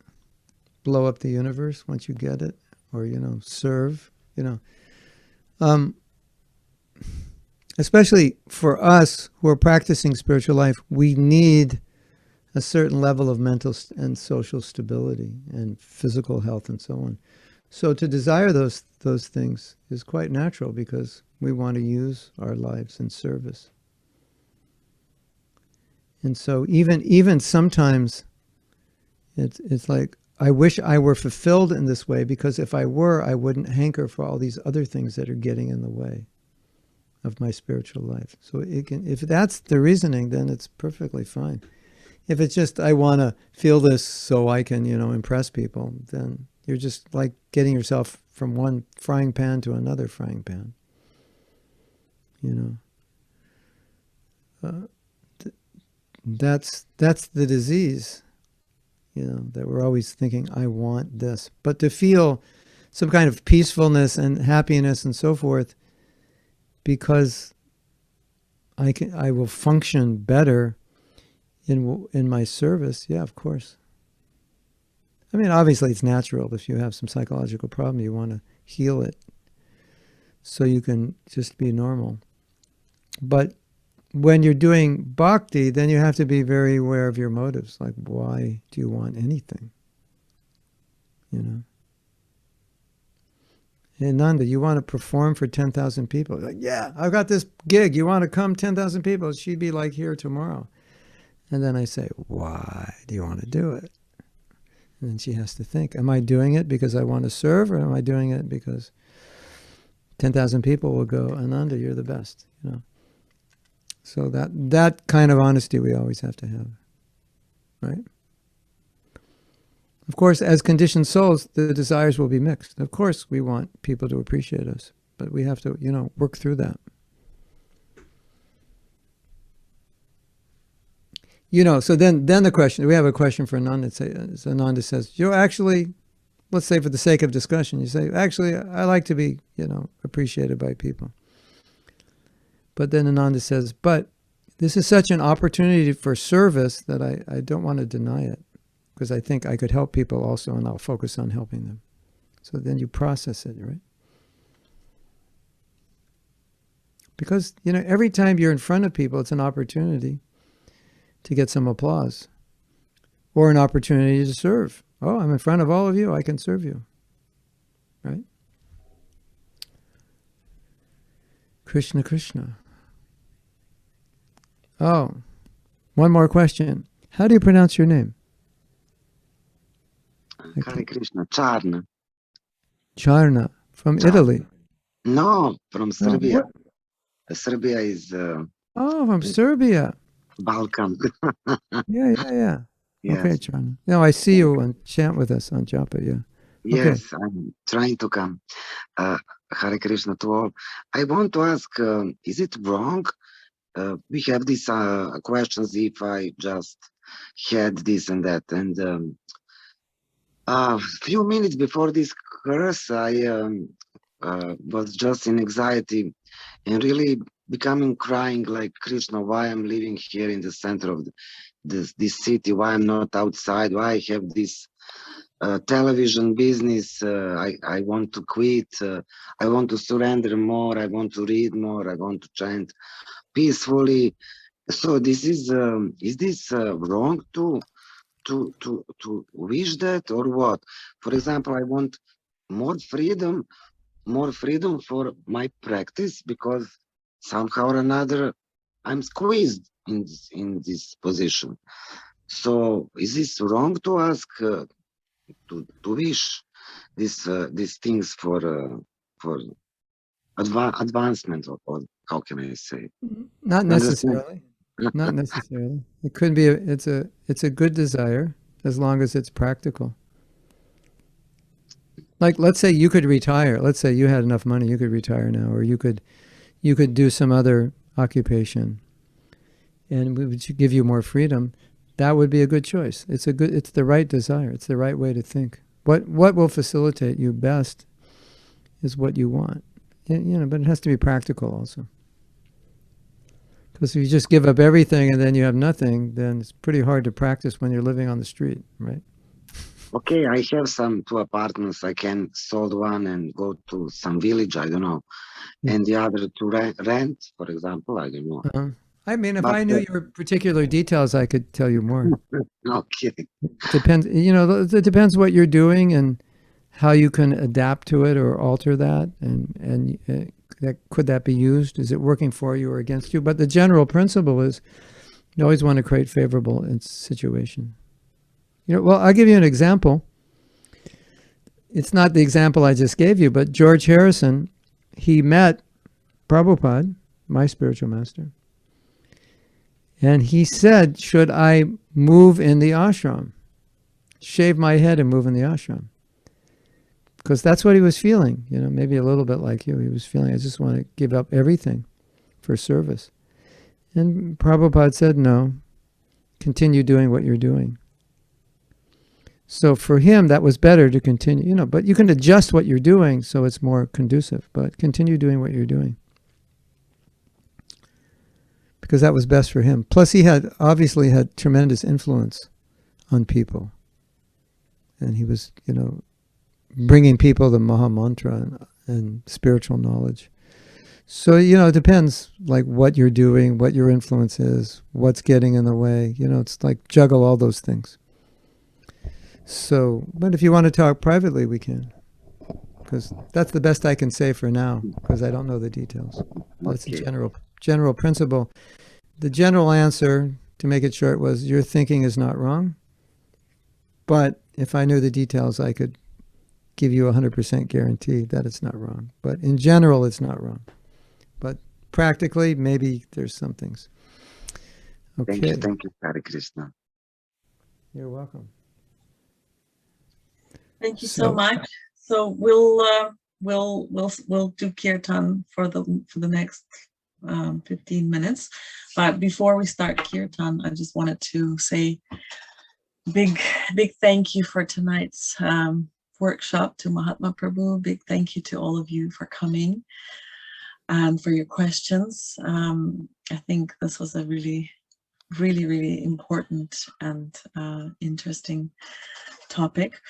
Blow up the universe once you get it? Or, you know, serve, you know? Especially for us who are practicing spiritual life, we need a certain level of mental and social stability and physical health and so on. So to desire those things is quite natural because we want to use our lives in service. And so even sometimes it's like, I wish I were fulfilled in this way, because if I were, I wouldn't hanker for all these other things that are getting in the way of my spiritual life. So it can, if that's the reasoning, then it's perfectly fine. If it's just, I want to feel this so I can, you know, impress people, then you're just like getting yourself from one frying pan to another frying pan. You know, that's the disease, you know, that we're always thinking, I want this. But to feel some kind of peacefulness and happiness and so forth, because I will function better in my service. Yeah, of course. I mean, obviously it's natural. If you have some psychological problem, you want to heal it so you can just be normal. But when you're doing bhakti, then you have to be very aware of your motives. Like, why do you want anything? You know? Hey, Ananda, you want to perform for 10,000 people? Like, yeah, I've got this gig. You want to come 10,000 people? She'd be like here tomorrow. And then I say, why do you want to do it? And then she has to think, am I doing it because I want to serve, or am I doing it because 10,000 people will go, Ananda, you're the best, you know? So that kind of honesty we always have to have, right? Of course, as conditioned souls, the desires will be mixed. Of course, we want people to appreciate us, but we have to, work through that. So then the question, we have a question for Ananda. So Ananda says, actually, let's say for the sake of discussion, you say, actually, I like to be, appreciated by people. But then Ananda says, but this is such an opportunity for service that I don't want to deny it, because I think I could help people also, and I'll focus on helping them. So then you process it, right? Because, every time you're in front of people, it's an opportunity to get some applause or an opportunity to serve. Oh, I'm in front of all of you. I can serve you, right? Krishna, Krishna. Oh, one more question. How do you pronounce your name? Hare Krishna, Charna. Charna, from Italy. No, from Serbia. Oh, Serbia is from Serbia. Balkan. Yeah. Yes. Okay, Charna. No, I see you and chant with us on Japa, yeah. Yes, I'm trying to come. Hare Krishna to all. I want to ask, is it wrong? We have these questions if I just had this and that. And a few minutes before this course, I was just in anxiety and really becoming crying like, Krishna, why I'm living here in the center of this city, why I'm not outside, why I have this television business, I want to quit, I want to surrender more, I want to read more, I want to chant peacefully. So this is this wrong to wish that, or what? For example, I want more freedom for my practice, because somehow or another I'm squeezed in this position. So is this wrong to ask to wish these things for advancement, or how can I say? Not necessarily. Not necessarily. It could be it's a good desire as long as it's practical. Like, let's say you could retire. Let's say you had enough money, you could retire now, or you could do some other occupation, and we would give you more freedom. That would be a good choice. It's the right desire. It's the right way to think. What will facilitate you best is what you want. But it has to be practical also. Because if you just give up everything and then you have nothing, then it's pretty hard to practice when you're living on the street, right? Okay, I have some 2 apartments. I can sold one and go to some village, I don't know, and the other to rent, for example, I don't know. I mean, if I knew your particular details, I could tell you more. Okay. It depends. It depends what you're doing and how you can adapt to it or alter that, and could that be used? Is it working for you or against you? But the general principle is you always want to create favorable situation. Well, I'll give you an example. It's not the example I just gave you, but George Harrison, he met Prabhupada, my spiritual master, and he said, should I move in the ashram? Shave my head and move in the ashram? Because that's what he was feeling, maybe a little bit like you. He was feeling, I just want to give up everything for service. And Prabhupada said, no, continue doing what you're doing. So for him, that was better to continue, but you can adjust what you're doing so it's more conducive, but continue doing what you're doing. Because that was best for him. Plus he obviously had tremendous influence on people. And he was, bringing people the Maha Mantra and spiritual knowledge. So, it depends like what you're doing, what your influence is, what's getting in the way. It's like juggle all those things. So, but if you want to talk privately, we can. because that's the best I can say for now, because I don't know the details. That's the Okay. general principle. The general answer, to make it short, was your thinking is not wrong. But if I knew the details, I could give you a 100% guarantee that it's not wrong. But in general, it's not wrong. But practically, maybe there's some things. Okay. Thank you, Hare Krishna. You're welcome. Thank you So- so much. So we'll do kirtan for the next 15 minutes. But before we start kirtan, I just wanted to say big thank you for tonight's workshop to Mahatma Prabhu. Big thank you to all of you for coming and for your questions. I think this was a really important and interesting topic.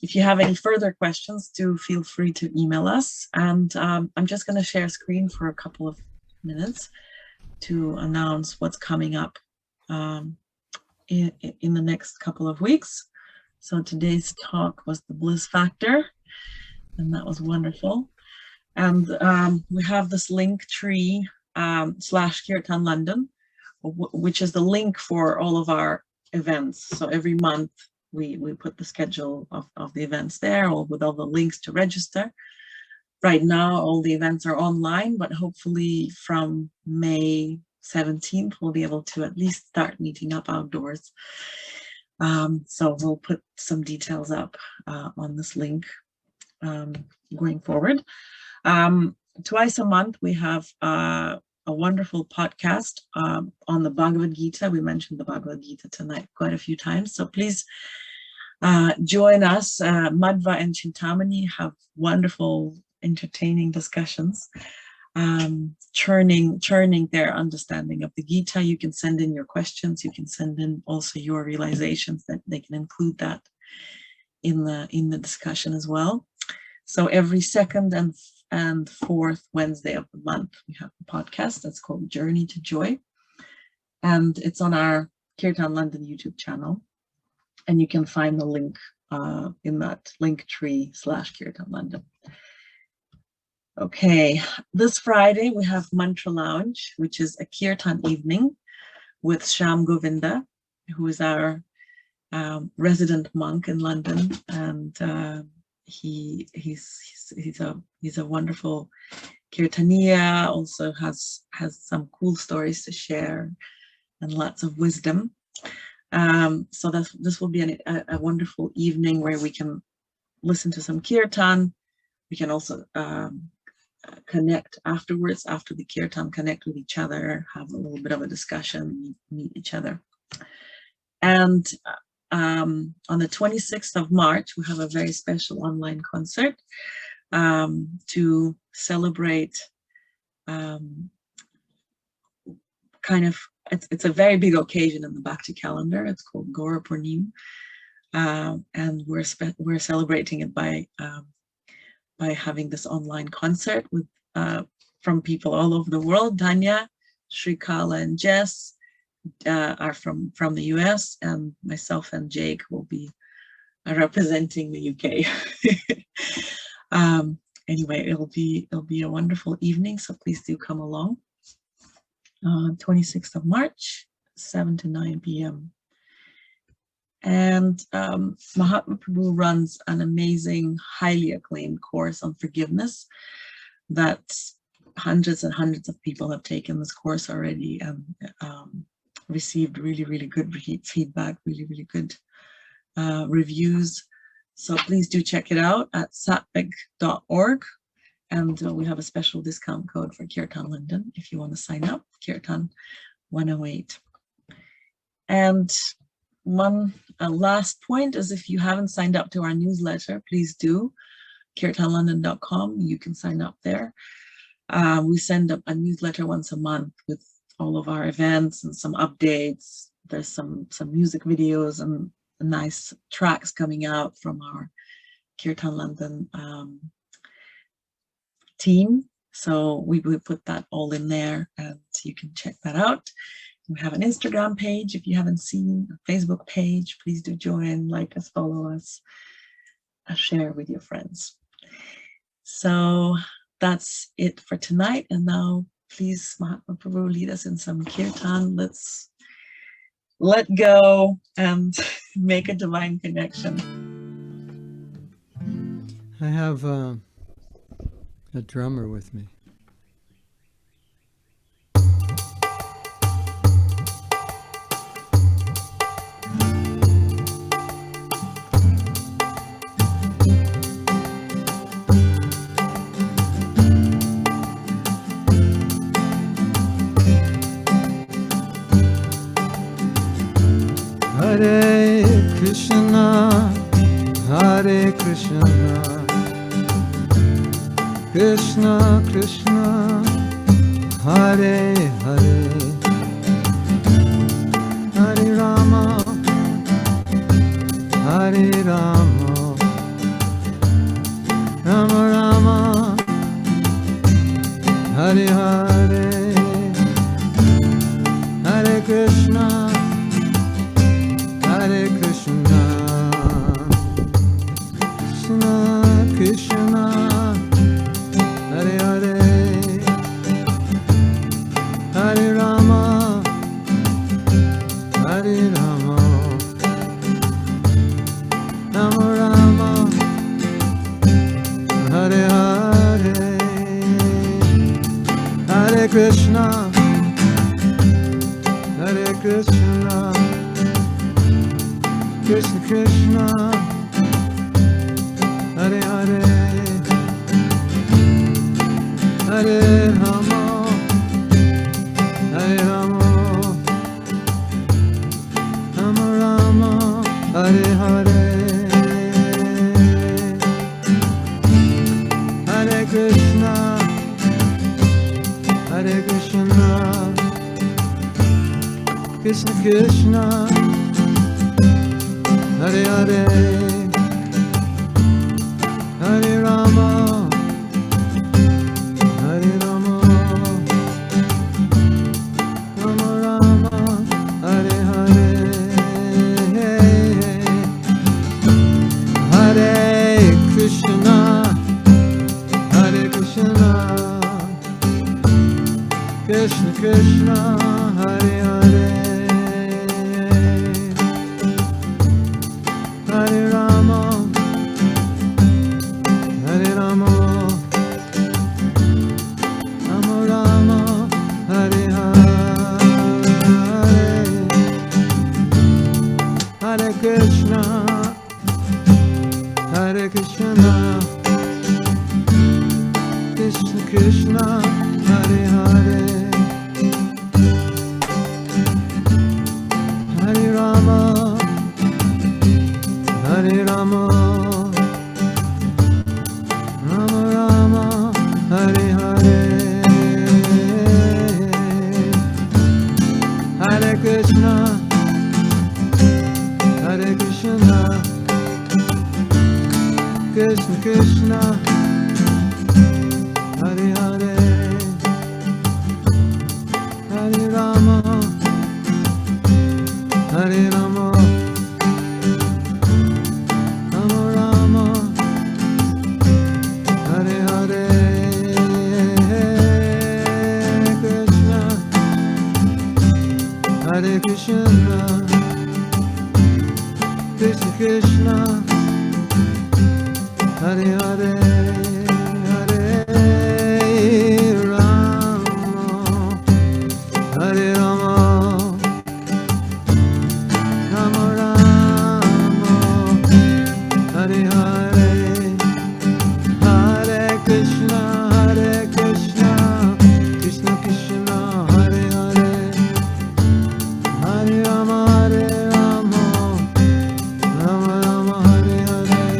If you have any further questions, do feel free to email us. And I'm just going to share screen for a couple of minutes to announce what's coming up in the next couple of weeks. So today's talk was the Bliss Factor, and that was wonderful. And we have this link tree / Kirtan London, which is the link for all of our events. So every month we put the schedule of the events there, or with all the links to register. Right now, all the events are online, but hopefully from May 17th, we'll be able to at least start meeting up outdoors. So we'll put some details up on this link going forward. Twice a month, we have a wonderful podcast on the Bhagavad Gita. We mentioned the Bhagavad Gita tonight quite a few times. So please join us. Madhva and Chintamani have wonderful, entertaining discussions, churning their understanding of the Gita. You can send in your questions. You can send in also your realizations, that they can include that in the discussion as well. So every second and fourth Wednesday of the month, we have a podcast that's called Journey to Joy. And it's on our Kirtan London YouTube channel. And you can find the link in that link tree / Kirtan London. Okay, this Friday we have Mantra Lounge, which is a Kirtan evening with Shyam Govinda, who is our resident monk in London, and he's a wonderful Kirtaniya. Also has some cool stories to share and lots of wisdom. So this will be a wonderful evening where we can listen to some kirtan. We can also connect afterwards, after the kirtan, connect with each other, have a little bit of a discussion, meet each other. And on the 26th of March, we have a very special online concert to celebrate it's a very big occasion in the Bhakti calendar. It's called Gaura Purnim, and we're celebrating it by having this online concert with from people all over the world. Danya, Shrikala, and Jess are from the US, and myself and Jake will be representing the UK. Anyway, it'll be a wonderful evening, so please do come along. 26th of March, 7 to 9 p.m. And Mahatma Prabhu runs an amazing, highly acclaimed course on forgiveness that hundreds and hundreds of people have taken this course already and received really good feedback, really good reviews. So please do check it out at satwag.org. And we have a special discount code for Kirtan London if you want to sign up, Kirtan 108. And one last point is, if you haven't signed up to our newsletter, please do. KirtanLondon.com, you can sign up there. We send up a newsletter once a month with all of our events and some updates. There's some music videos and nice tracks coming out from our Kirtan London team. So we put that all in there, and you can check that out. We have an Instagram page if you haven't seen, a Facebook page. Please do join, like us, follow us. share with your friends. So that's it for tonight. And now, please, Mahatma Prabhu, lead us in some kirtan. Let's let go and make a divine connection. I have a drummer with me. Hare Krishna, Hare Krishna, Krishna Krishna, Hare Hare, Hare Rama, Hare Rama, Rama Rama, Hare Hare, Hare Krishna, Hare Krishna, Krishna Krishna, Hare Hare, Hare Rama, Hare Rama, Rama Rama, Hare Hare, Hare Krishna, Hare Krishna, Krishna Krishna, Hare Hare, Hare Rama, Hare Rama, Rama Rama, Hare Hare, Hare Krishna, Hare Krishna, Krishna Krishna, Hare Hare, Hare Rama, Hare Rama, Rama Rama, Hare Hare, Hare Krishna, Hare Krishna, Krishna Krishna, Hare Hare, Hare Rama, Hare Rama, Rama Rama, Hare Hare, Hare Krishna, Hare Krishna, Krishna Krishna, Hare Hare, Hare Rama, Hare Rama, Rama Rama, Hare Hare, Hare Krishna, Hare Krishna, Krishna Krishna, Hare Hare, Hare Rama, Hare Rama, Rama Rama, Hare Hare, Krishna, Hare Krishna, Krishna Krishna, Hare Hare, Hare Rama, Hare Rama, Rama Rama, Hare Hare, Hare Krishna, Krishna Krishna, Hare Hare, Hare Rama, Rama Rama, Hare Hare,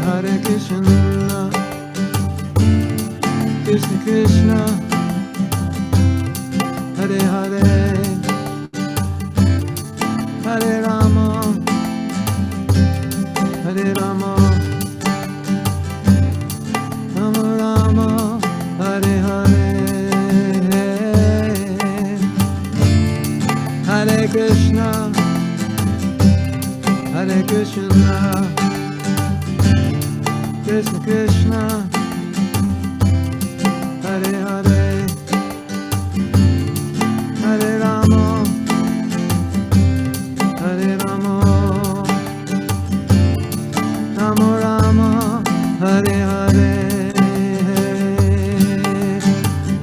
Hare Krishna, Krishna Krishna, Hare Hare, Hare Rama, Rama Rama, Hare Hare, Hare Krishna, Krishna, Krishna Krishna, Hare Hare, Hare Rama, Hare Rama, Rama Rama, Hare Hare,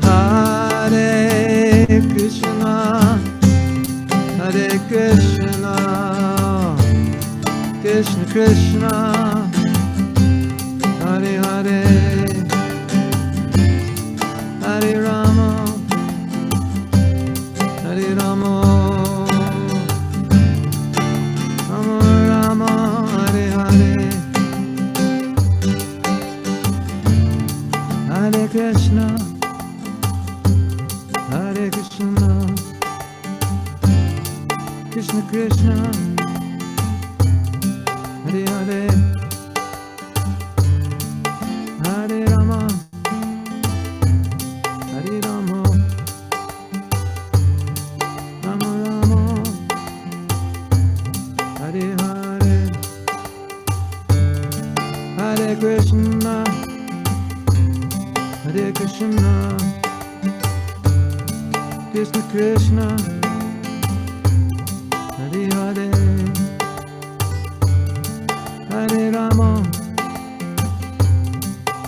Hare Krishna, Hare Krishna, Krishna Krishna, Hare Hare, Hare Rama, Hare Rama, Rama Rama, Hare Hare, Hare Krishna, Hare Krishna, Krishna Krishna, Hare Hare, Hare Rama, Hare Rama, Rama Rama, Hare Hare, Hare Krishna, Hare Krishna, Krishna Krishna, Hare Hare, Hare Rama,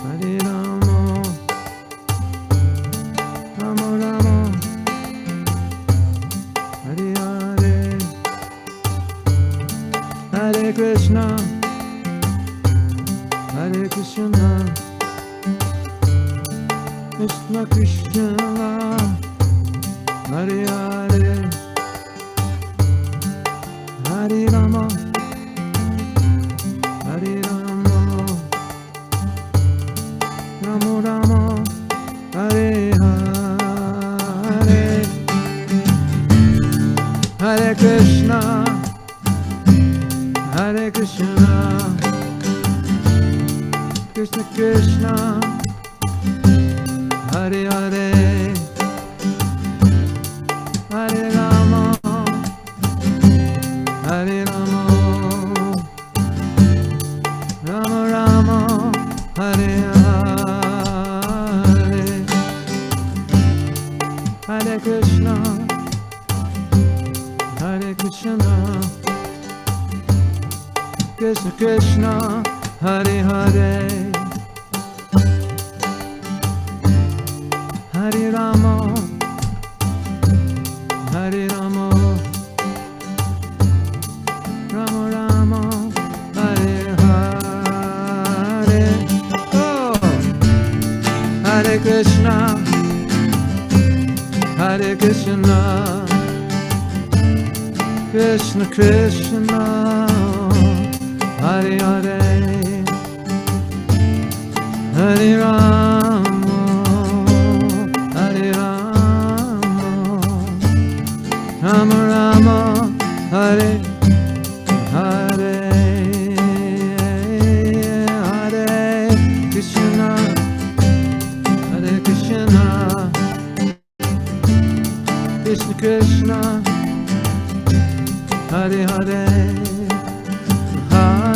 Hare Rama, Rama Rama, Hare Hare, Hare Krishna, Hare Krishna, Krishna Krishna, Hare Hare, Hare Rama, Hare Rama, Rama Rama, Hare Hare, Hare Krishna, Hare Krishna, Krishna Krishna, Hare Hare, Hare Rama, Hare Rama, Rama Rama, Hare Hare, Hare Krishna, Hare Krishna, Krishna Krishna, Hare Hare, Hare Rama, Hare Rama, Rama Rama, Hare Hare. Oh, Hare Krishna, Hare Krishna, Krishna Krishna, Hare Hare, Hare Rama, Hare Rama, Rama Rama, Hare Hare, Hare Krishna, Hare Krishna, Krishna Krishna, Hare Hare, Hare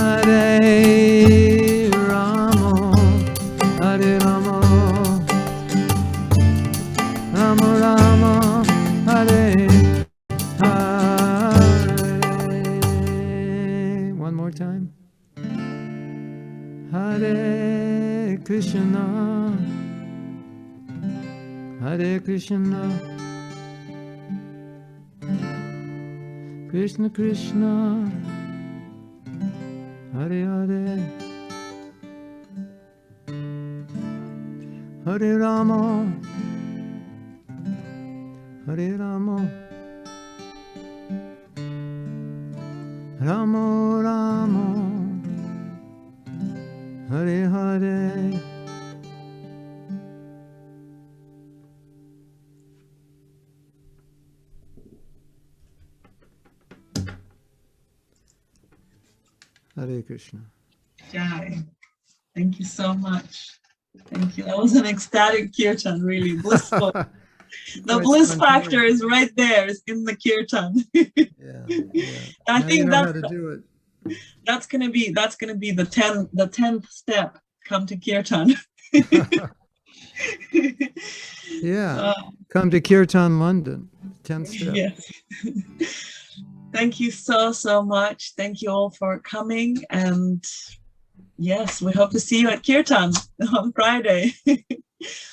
Rama, Hare Rama, Rama Rama, Hare Hare. One more time. Hare Krishna, Hare Krishna, Krishna Krishna, Hare Hare, Hare Rama, Hare Rama, Rama Rama, Hare Hare. Hare Krishna. Jai. Thank you so much. Thank you. That was an ecstatic kirtan, really blissful. The bliss factor is right there. It's in the kirtan. Yeah, yeah. I Now think you know that's how to do it. That's gonna be the 10th step. Come to Kirtan. Yeah. Come to Kirtan London. 10th step. Yes. Thank you so much. Thank you all for coming. And yes, we hope to see you at Kirtan on Friday.